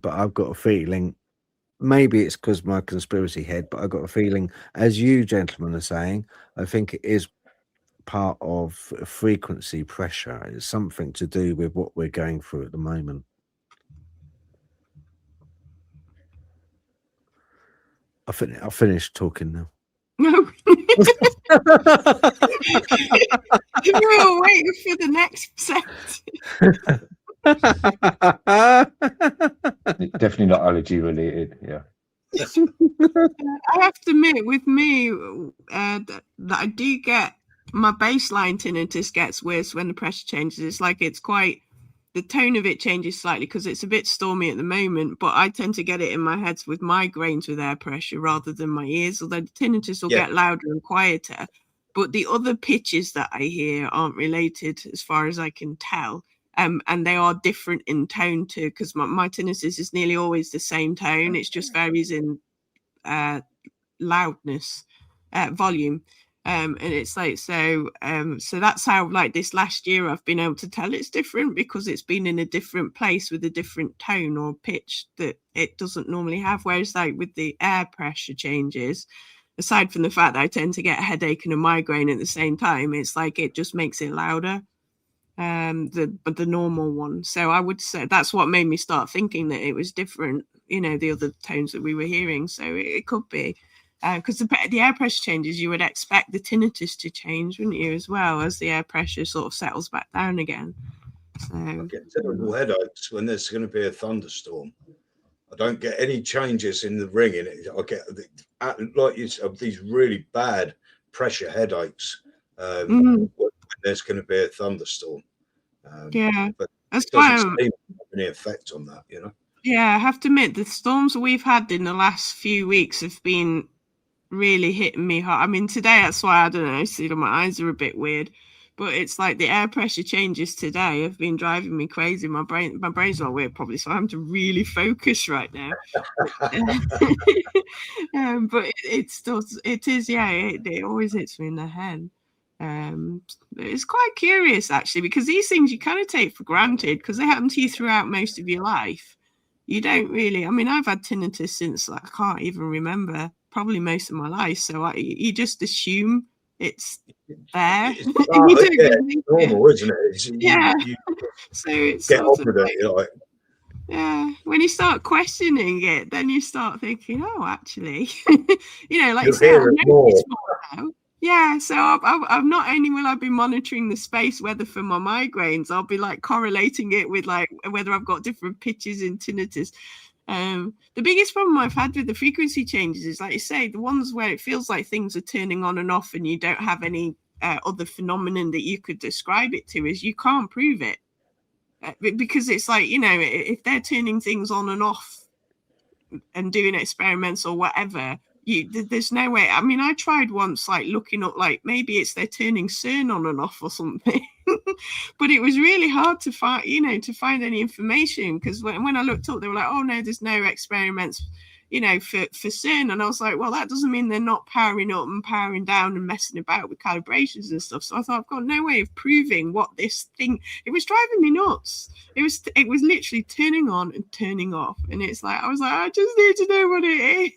I've got a feeling. Maybe it's because my conspiracy head, but I've got a feeling, as you gentlemen are saying, I think it is part of frequency pressure. It's something to do with what we're going through at the moment. I finished talking now. No. We were waiting for the next set. Definitely not allergy related. Yeah. I have to admit, with me, that I do get my baseline tinnitus gets worse when the pressure changes. It's like the tone of it changes slightly because it's a bit stormy at the moment, but I tend to get it in my head with migraines with air pressure rather than my ears, although the tinnitus will get louder and quieter. But the other pitches that I hear aren't related as far as I can tell. And they are different in tone too, because my tinnitus is nearly always the same tone. It just varies in loudness, volume. And it's like, so that's how, like, this last year I've been able to tell it's different because it's been in a different place with a different tone or pitch that it doesn't normally have. Whereas like with the air pressure changes, aside from the fact that I tend to get a headache and a migraine at the same time, it's like it just makes it louder, the normal one. So I would say that's what made me start thinking that it was different, the other tones that we were hearing. So it could be because the air pressure changes, you would expect the tinnitus to change, wouldn't you, as well, as the air pressure sort of settles back down again. So I get terrible headaches when there's going to be a thunderstorm. I don't get any changes in the ringing. I get like you said, these really bad pressure headaches when there's going to be a thunderstorm. Yeah, but that's it doesn't why seem to have any effect on that, you know. yeah, I have to admit the storms we've had in the last few weeks have been really hitting me hard. I mean, today that's why I don't know. See, my eyes are a bit weird, but it's like the air pressure changes today have been driving me crazy. My brain's not weird, probably, so I'm having to really focus right now. But it still, it is, yeah. It always hits me in the head. It's quite curious actually, because these things you kind of take for granted because they happen to you throughout most of your life. You don't really. I mean, I've had tinnitus since I can't even remember, probably most of my life. So you just assume it's there. It's normal, isn't it? Yeah. So it's get sort on of with it, like. Yeah, when you start questioning it, then you start thinking, oh, actually, you know, like You you say, hear I it know more. this more now. Yeah, so I've not only will I be monitoring the space weather for my migraines, I'll be like correlating it with like whether I've got different pitches in tinnitus. The biggest problem I've had with the frequency changes is, like you say, the ones where it feels like things are turning on and off and you don't have any other phenomenon that you could describe it to, is you can't prove it. Because it's like, you know, if they're turning things on and off and doing experiments or whatever, there's no way. I mean, I tried once, like looking up, like maybe it's they're turning CERN on and off or something, but it was really hard to find, you know, to find any information, because when I looked up, they were like, oh no, there's no experiments, you know, for CERN, and I was like, well, that doesn't mean they're not powering up and powering down and messing about with calibrations and stuff. So I thought, I've got no way of proving what this thing. It was driving me nuts. It was literally turning on and turning off, and it's like I was like, I just need to know what it is.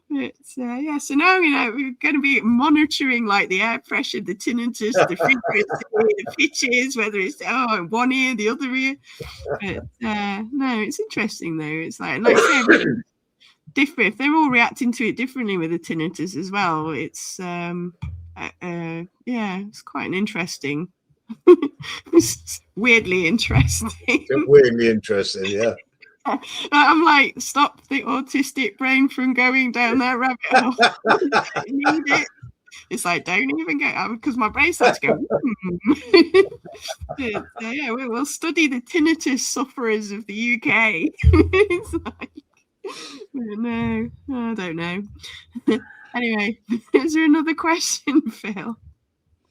But yeah, so now, you know, we're going to be monitoring like the air pressure, the tinnitus, the frequency, the pitches, whether it's in one ear, the other ear. But no, it's interesting though. It's like I said, different. If they're all reacting to it differently with the tinnitus as well, it's yeah, it's quite an interesting. It's weirdly interesting. Weirdly interesting, yeah. I'm like, stop the autistic brain from going down that rabbit hole. I need it. It's like, don't even go, because my brain starts to go. But, yeah, we'll study the tinnitus sufferers of the UK. It's like, no, I don't know. Anyway, is there another question, Phil?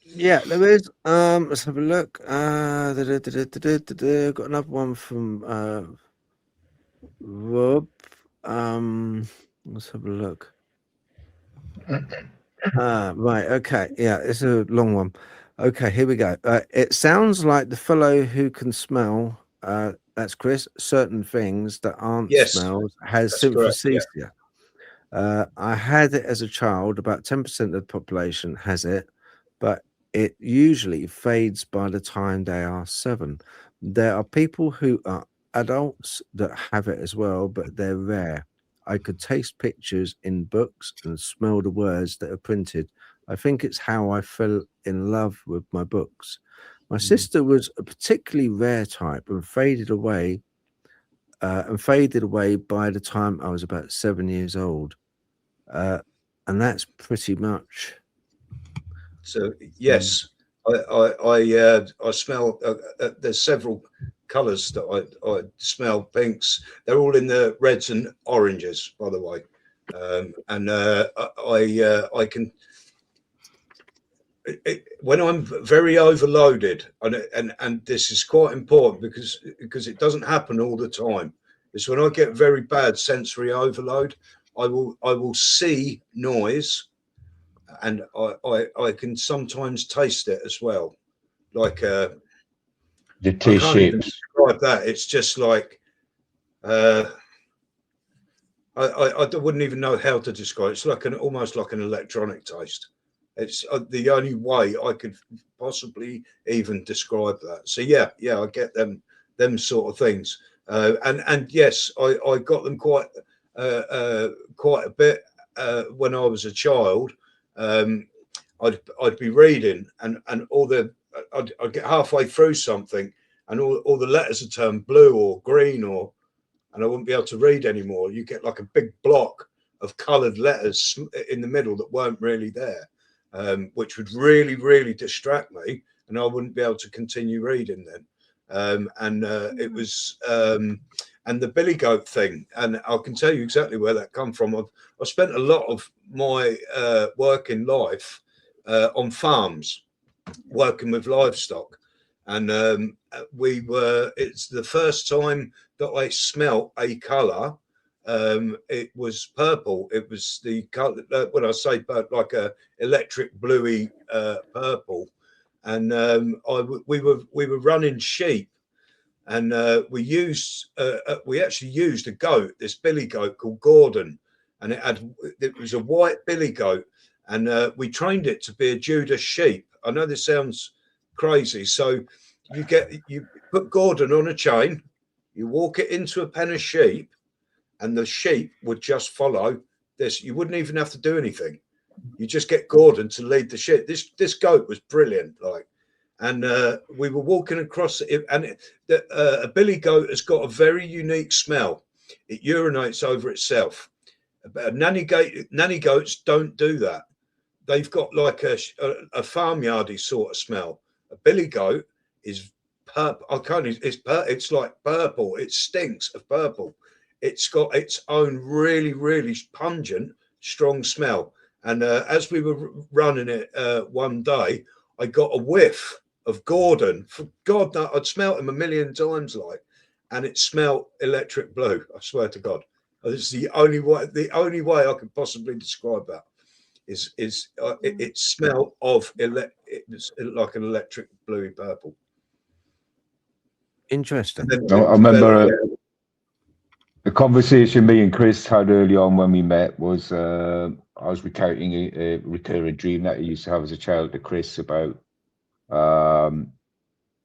Yeah, there is. Let's have a look. Got another one from Rob. Let's have a look. Right. Okay. Yeah, it's a long one. Okay, here we go. It sounds like the fellow who can smell. That's Chris. Certain things that aren't smells has synesthesia. I had it as a child. About 10% of the population has it, but it usually fades by the time they are 7. There are people who are adults that have it as well, but they're rare. I could taste pictures in books and smell the words that are printed. I think it's how I fell in love with my books. My sister was a particularly rare type and faded away by the time I was about 7 years old. And that's pretty much. So yes, I smell. There's several colours that I smell. Pinks. They're all in the reds and oranges, by the way. And I can. When I'm very overloaded, and this is quite important because it doesn't happen all the time. It's when I get very bad sensory overload, I will see noise, and I can sometimes taste it as well, like the taste I can't even shapes. describe that. It's just like I wouldn't even know how to describe it. It's like almost like an electronic taste. It's the only way I could possibly even describe that. So yeah, I get them sort of things, and yes, I got them quite a bit when I was a child. I'd be reading, and I'd get halfway through something, and all the letters would turn blue or green, and I wouldn't be able to read anymore. You get like a big block of coloured letters in the middle that weren't really there, which would really, really distract me, and I wouldn't be able to continue reading then. It was, and the billy goat thing, and I can tell you exactly where that come from. I've spent a lot of my working life on farms, working with livestock, and it's the first time that I smelt a colour. It was purple. It was the color, when I say like a electric bluey purple, and we were running sheep, and we actually used a goat, this billy goat called Gordon, and it was a white billy goat, and we trained it to be a Judas sheep. I know this sounds crazy, so you put Gordon on a chain, you walk it into a pen of sheep, and the sheep would just follow this. You wouldn't even have to do anything. You just get Gordon to lead the sheep. This goat was brilliant, and we were walking across it, and a billy goat has got a very unique smell. It urinates over itself. Nanny goats don't do that. They've got like a farmyardy sort of smell. A billy goat is purple. It's like purple. It stinks of purple. It's got its own really, really pungent, strong smell. And as we were running it one day, I got a whiff of Gordon. For God, no, I'd smelt him a million times, and it smelled electric blue. I swear to God, this is the only way I could possibly describe that. It smelled of it was like an electric bluey purple. Interesting. I remember the conversation me and Chris had early on when we met was I was recounting a recurring dream that I used to have as a child to Chris about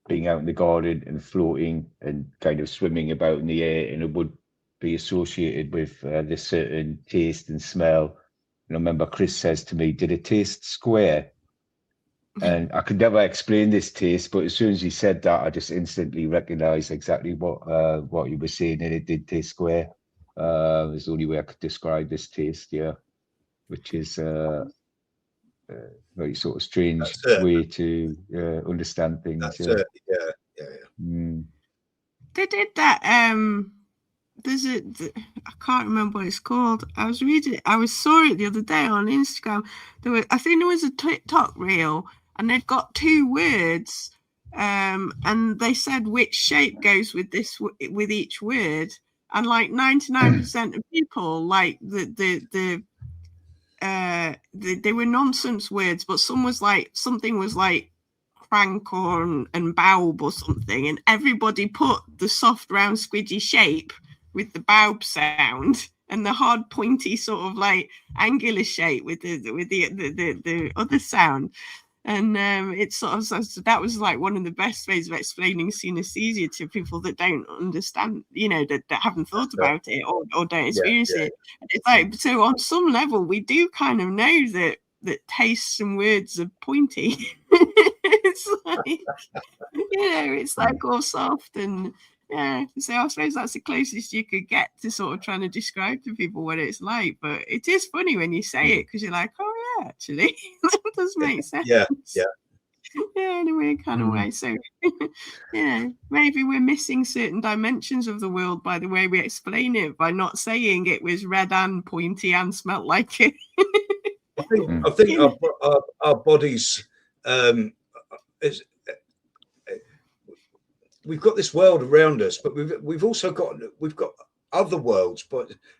being out in the garden and floating and kind of swimming about in the air, and it would be associated with this certain taste and smell. And I remember Chris says to me, "Did it taste square?" And I could never explain this taste, but as soon as he said that, I just instantly recognised exactly what he was saying, and it did taste square. It's the only way I could describe this taste, yeah, which is a very sort of strange way to understand things. That's yeah. it. Yeah. Mm. They did that. I can't remember what it's called. I was reading it. I saw it the other day on Instagram. I think there was a TikTok reel, and they'd got two words, and they said which shape goes with each word, and like 99% of people, like they were nonsense words, but something was like crank and baub or something, and everybody put the soft round squidgy shape with the baub sound, and the hard pointy sort of like angular shape with the other sound. And it's sort of, so that was like one of the best ways of explaining synesthesia to people that don't understand, that haven't thought about it or don't experience it. And it's like, so on some level we do kind of know that tastes and words are pointy. It's like, it's like all soft and so I suppose that's the closest you could get to sort of trying to describe to people what it's like. But it is funny when you say it, because you're like, oh yeah, actually that does make sense. Yeah In a weird kind of way. So maybe we're missing certain dimensions of the world by the way we explain it, by not saying it was red and pointy and smelt like it. I think our bodies we've got this world around us, but we've also got other worlds,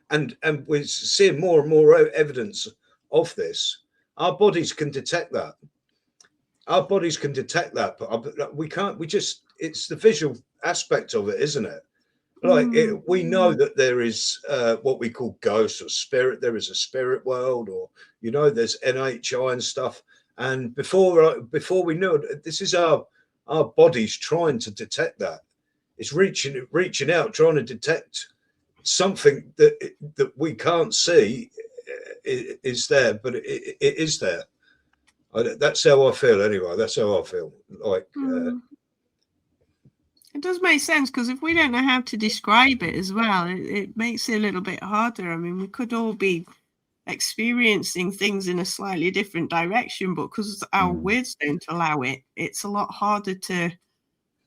and we're seeing more and more evidence of this. Our bodies can detect that. But we can't. It's the visual aspect of it, isn't it? Like we know that there is what we call ghosts or spirit. There is a spirit world, or there's NHI and stuff. And before we knew it, this is our bodies trying to detect that. It's reaching out, trying to detect something that we can't see is there, but it is there. That's how I feel anyway. That's how I feel. Like It does make sense, because if we don't know how to describe it as well, it makes it a little bit harder. I mean, we could all be experiencing things in a slightly different direction, but because our words don't allow it, it's a lot harder to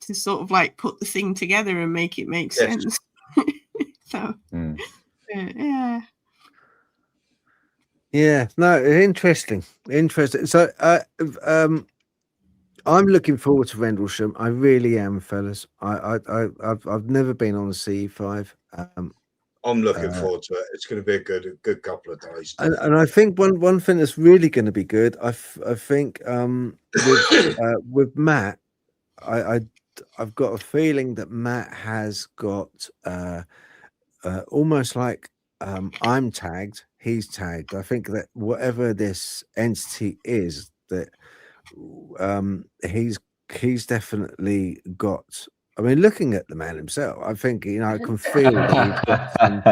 sort of like put the thing together and make it make Yes. sense. So Yeah, no, interesting. So I'm looking forward to Rendlesham. I really am, fellas. I've never been on a CE5. I'm looking forward to it. It's going to be a good couple of days. And I think one thing that's really going to be good, I think with Matt, I've got a feeling that Matt has got almost like I'm tagged, he's tagged. I think that whatever this entity is, that he's definitely got. I mean, looking at the man himself, I think, I can feel that you've got some.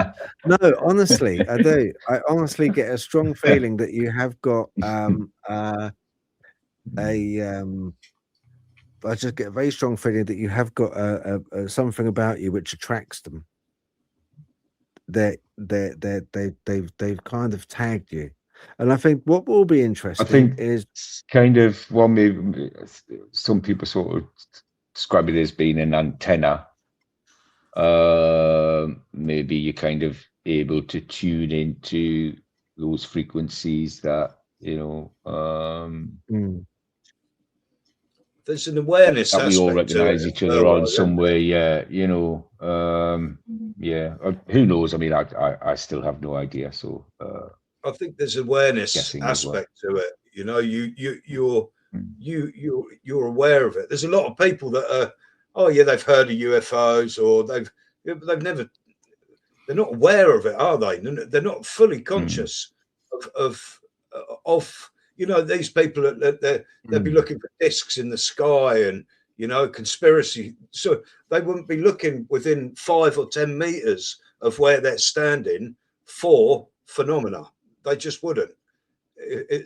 No, honestly, I do. I honestly get a strong feeling that you have got I just get a very strong feeling that you have got something about you which attracts them. They've kind of tagged you, and I think what will be interesting is kind of maybe some people sort of describe it as being an antenna. Maybe you're kind of able to tune into those frequencies that there's an awareness that we all aspect to recognize it each as other well, on some way. Yeah, yeah. Who knows? I mean, I still have no idea. So I think there's awareness guessing as well. aspect to it. You're aware of it. There's a lot of people that are, oh yeah, they've heard of UFOs, or they've never. They're not aware of it, are they? They're not fully conscious of these people that they'll be looking for discs in the sky and conspiracy. So they wouldn't be looking within 5 or 10 meters of where they're standing for phenomena. They just wouldn't.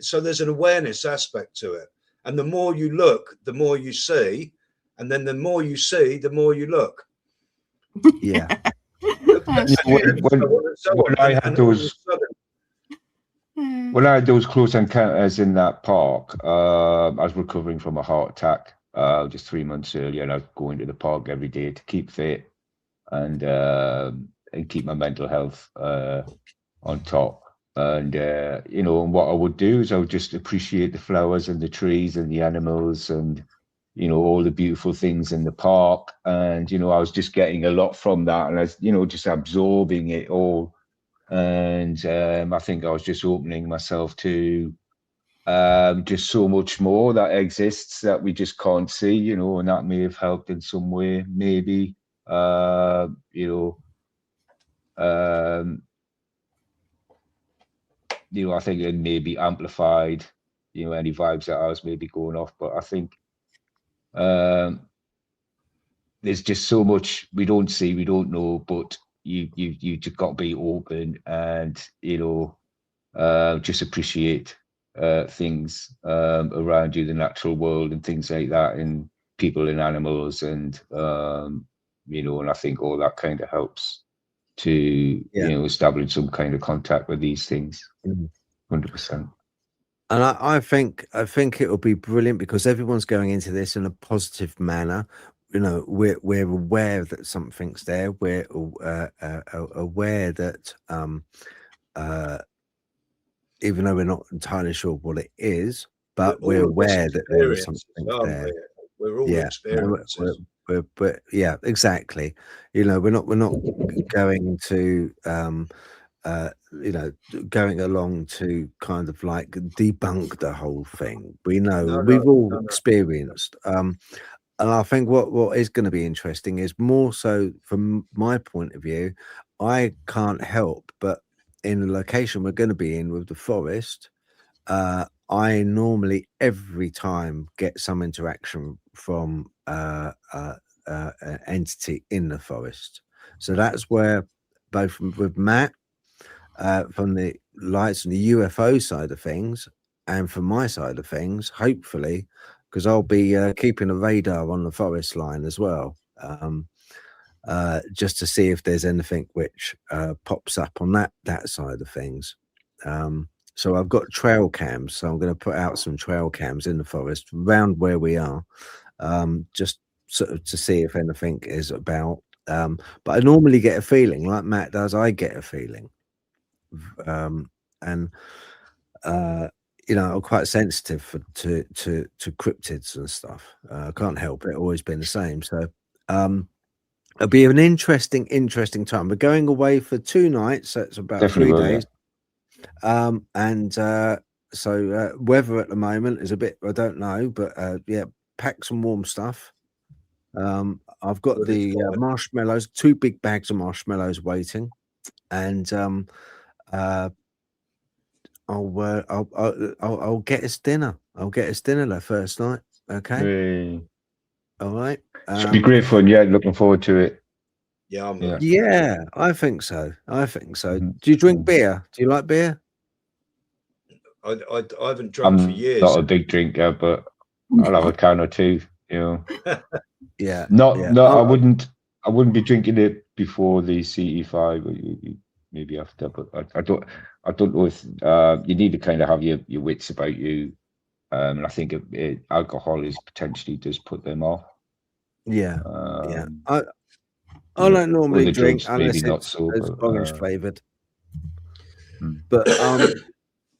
So there's an awareness aspect to it, and the more you look, the more you see, and then the more you see, the more you look. Yeah. When I had those close encounters in that park, I was recovering from a heart attack just 3 months earlier, and I was going to the park every day to keep fit and keep my mental health on top. And and what I would do is I would just appreciate the flowers and the trees and the animals and all the beautiful things in the park. And I was just getting a lot from that, and I was just absorbing it all. And I think I was just opening myself to just so much more that exists that we just can't see, and that may have helped in some way, maybe. I think it maybe amplified, any vibes that I was maybe going off. But I think there's just so much we don't see, we don't know, but you just got to be open and just appreciate things around you, the natural world and things like that, and people and animals, and and I think all that kind of helps to establish some kind of contact with these things. 100%. And I think it will be brilliant because everyone's going into this in a positive manner. We're aware that something's there. We're aware that even though we're not entirely sure what it is, but we're aware that there is something there. We're all experiencers. But yeah, exactly. We're not going to going along to kind of like debunk the whole thing. We know we've all experienced. And I think what is going to be interesting is more so from my point of view, I can't help but in the location we're going to be in with the forest, I normally every time get some interaction from an entity in the forest. So that's where both with Matt from the lights and the UFO side of things, and from my side of things, hopefully, because I'll be keeping a radar on the forest line as well. just to see if there's anything which pops up on that side of things. So I've got trail cams, so I'm going to put out some trail cams in the forest around where we are, just sort of to see if anything is about. But I normally get a feeling, like Matt does. I get a feeling, and you know, I'm quite sensitive to cryptids and stuff. I can't help it. Always been the same. So it'll be an interesting time. We're going away for 2 nights, so it's about Definitely 3 will, days. So weather at the moment is a bit, I don't know, but yeah, pack some warm stuff. I've got the marshmallows, 2 big bags of marshmallows waiting, and I'll get us dinner. I'll get us dinner the first night. Okay. Hey. All right. Should be great fun. Yeah, looking forward to it. Yeah, yeah, I think so. Do you drink beer? Do you like beer? I haven't drunk for years. Not a big drinker, but I'll have a can or 2. You know. Yeah. I wouldn't be drinking it before the CE5, or maybe after. But I don't know if you need to kind of have your wits about you. And I think alcohol potentially does put them off. Yeah. I don't normally drink unless it's orange flavored. But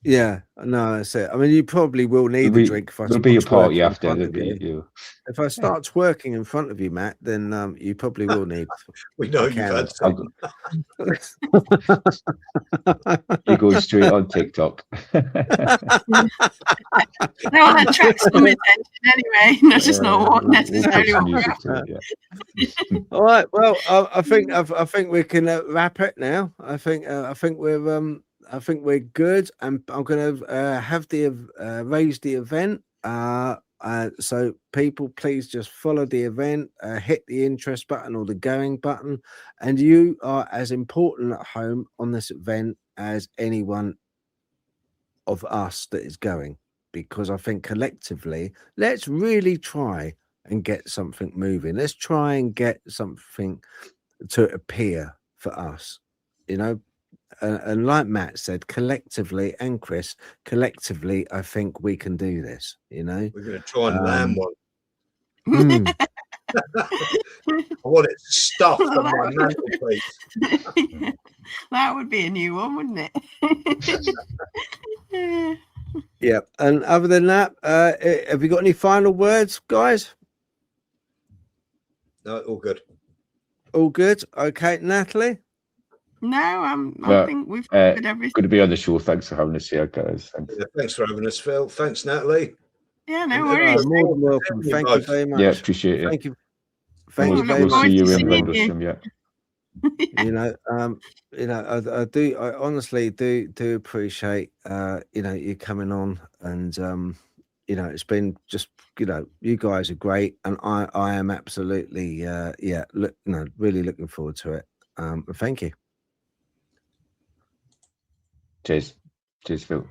yeah, no, that's it. I mean, you probably will need a drink if I there'll be a party after. If I start twerking in front of you, Matt, then you probably will need. We know you've had some. You go straight on TikTok. No, that attracts some attention anyway. That's just not what necessarily. All right. Well, I think we can wrap it now. I think we're good, and I'm going to have raise the event. So people, please just follow the event, hit the interest button or the going button, and you are as important at home on this event as anyone of us that is going, because I think collectively, let's really try and get something moving. Let's try and get something to appear for us, you know. And like Matt said, collectively, and Chris, collectively, I think we can do this. You know, we're going to try and land one. I want it stuffed on my mantelpiece. That would be a new one, wouldn't it? Yeah. And other than that, have you got any final words, guys? No, all good. All good. Okay, Natalie. No, I think we've covered everything. Good to be on the show. Thanks for having us here, guys. Thanks for having us, Phil. Thanks, Natalie. Yeah, no worries. More than welcome. Thank you very much. Yeah, appreciate it. Thank you. Thank you very much. We'll see you in Rendlesham, yeah. I honestly do appreciate you coming on, and it's been just you guys are great, and I am absolutely really looking forward to it. Thank you. Cheers, Phil.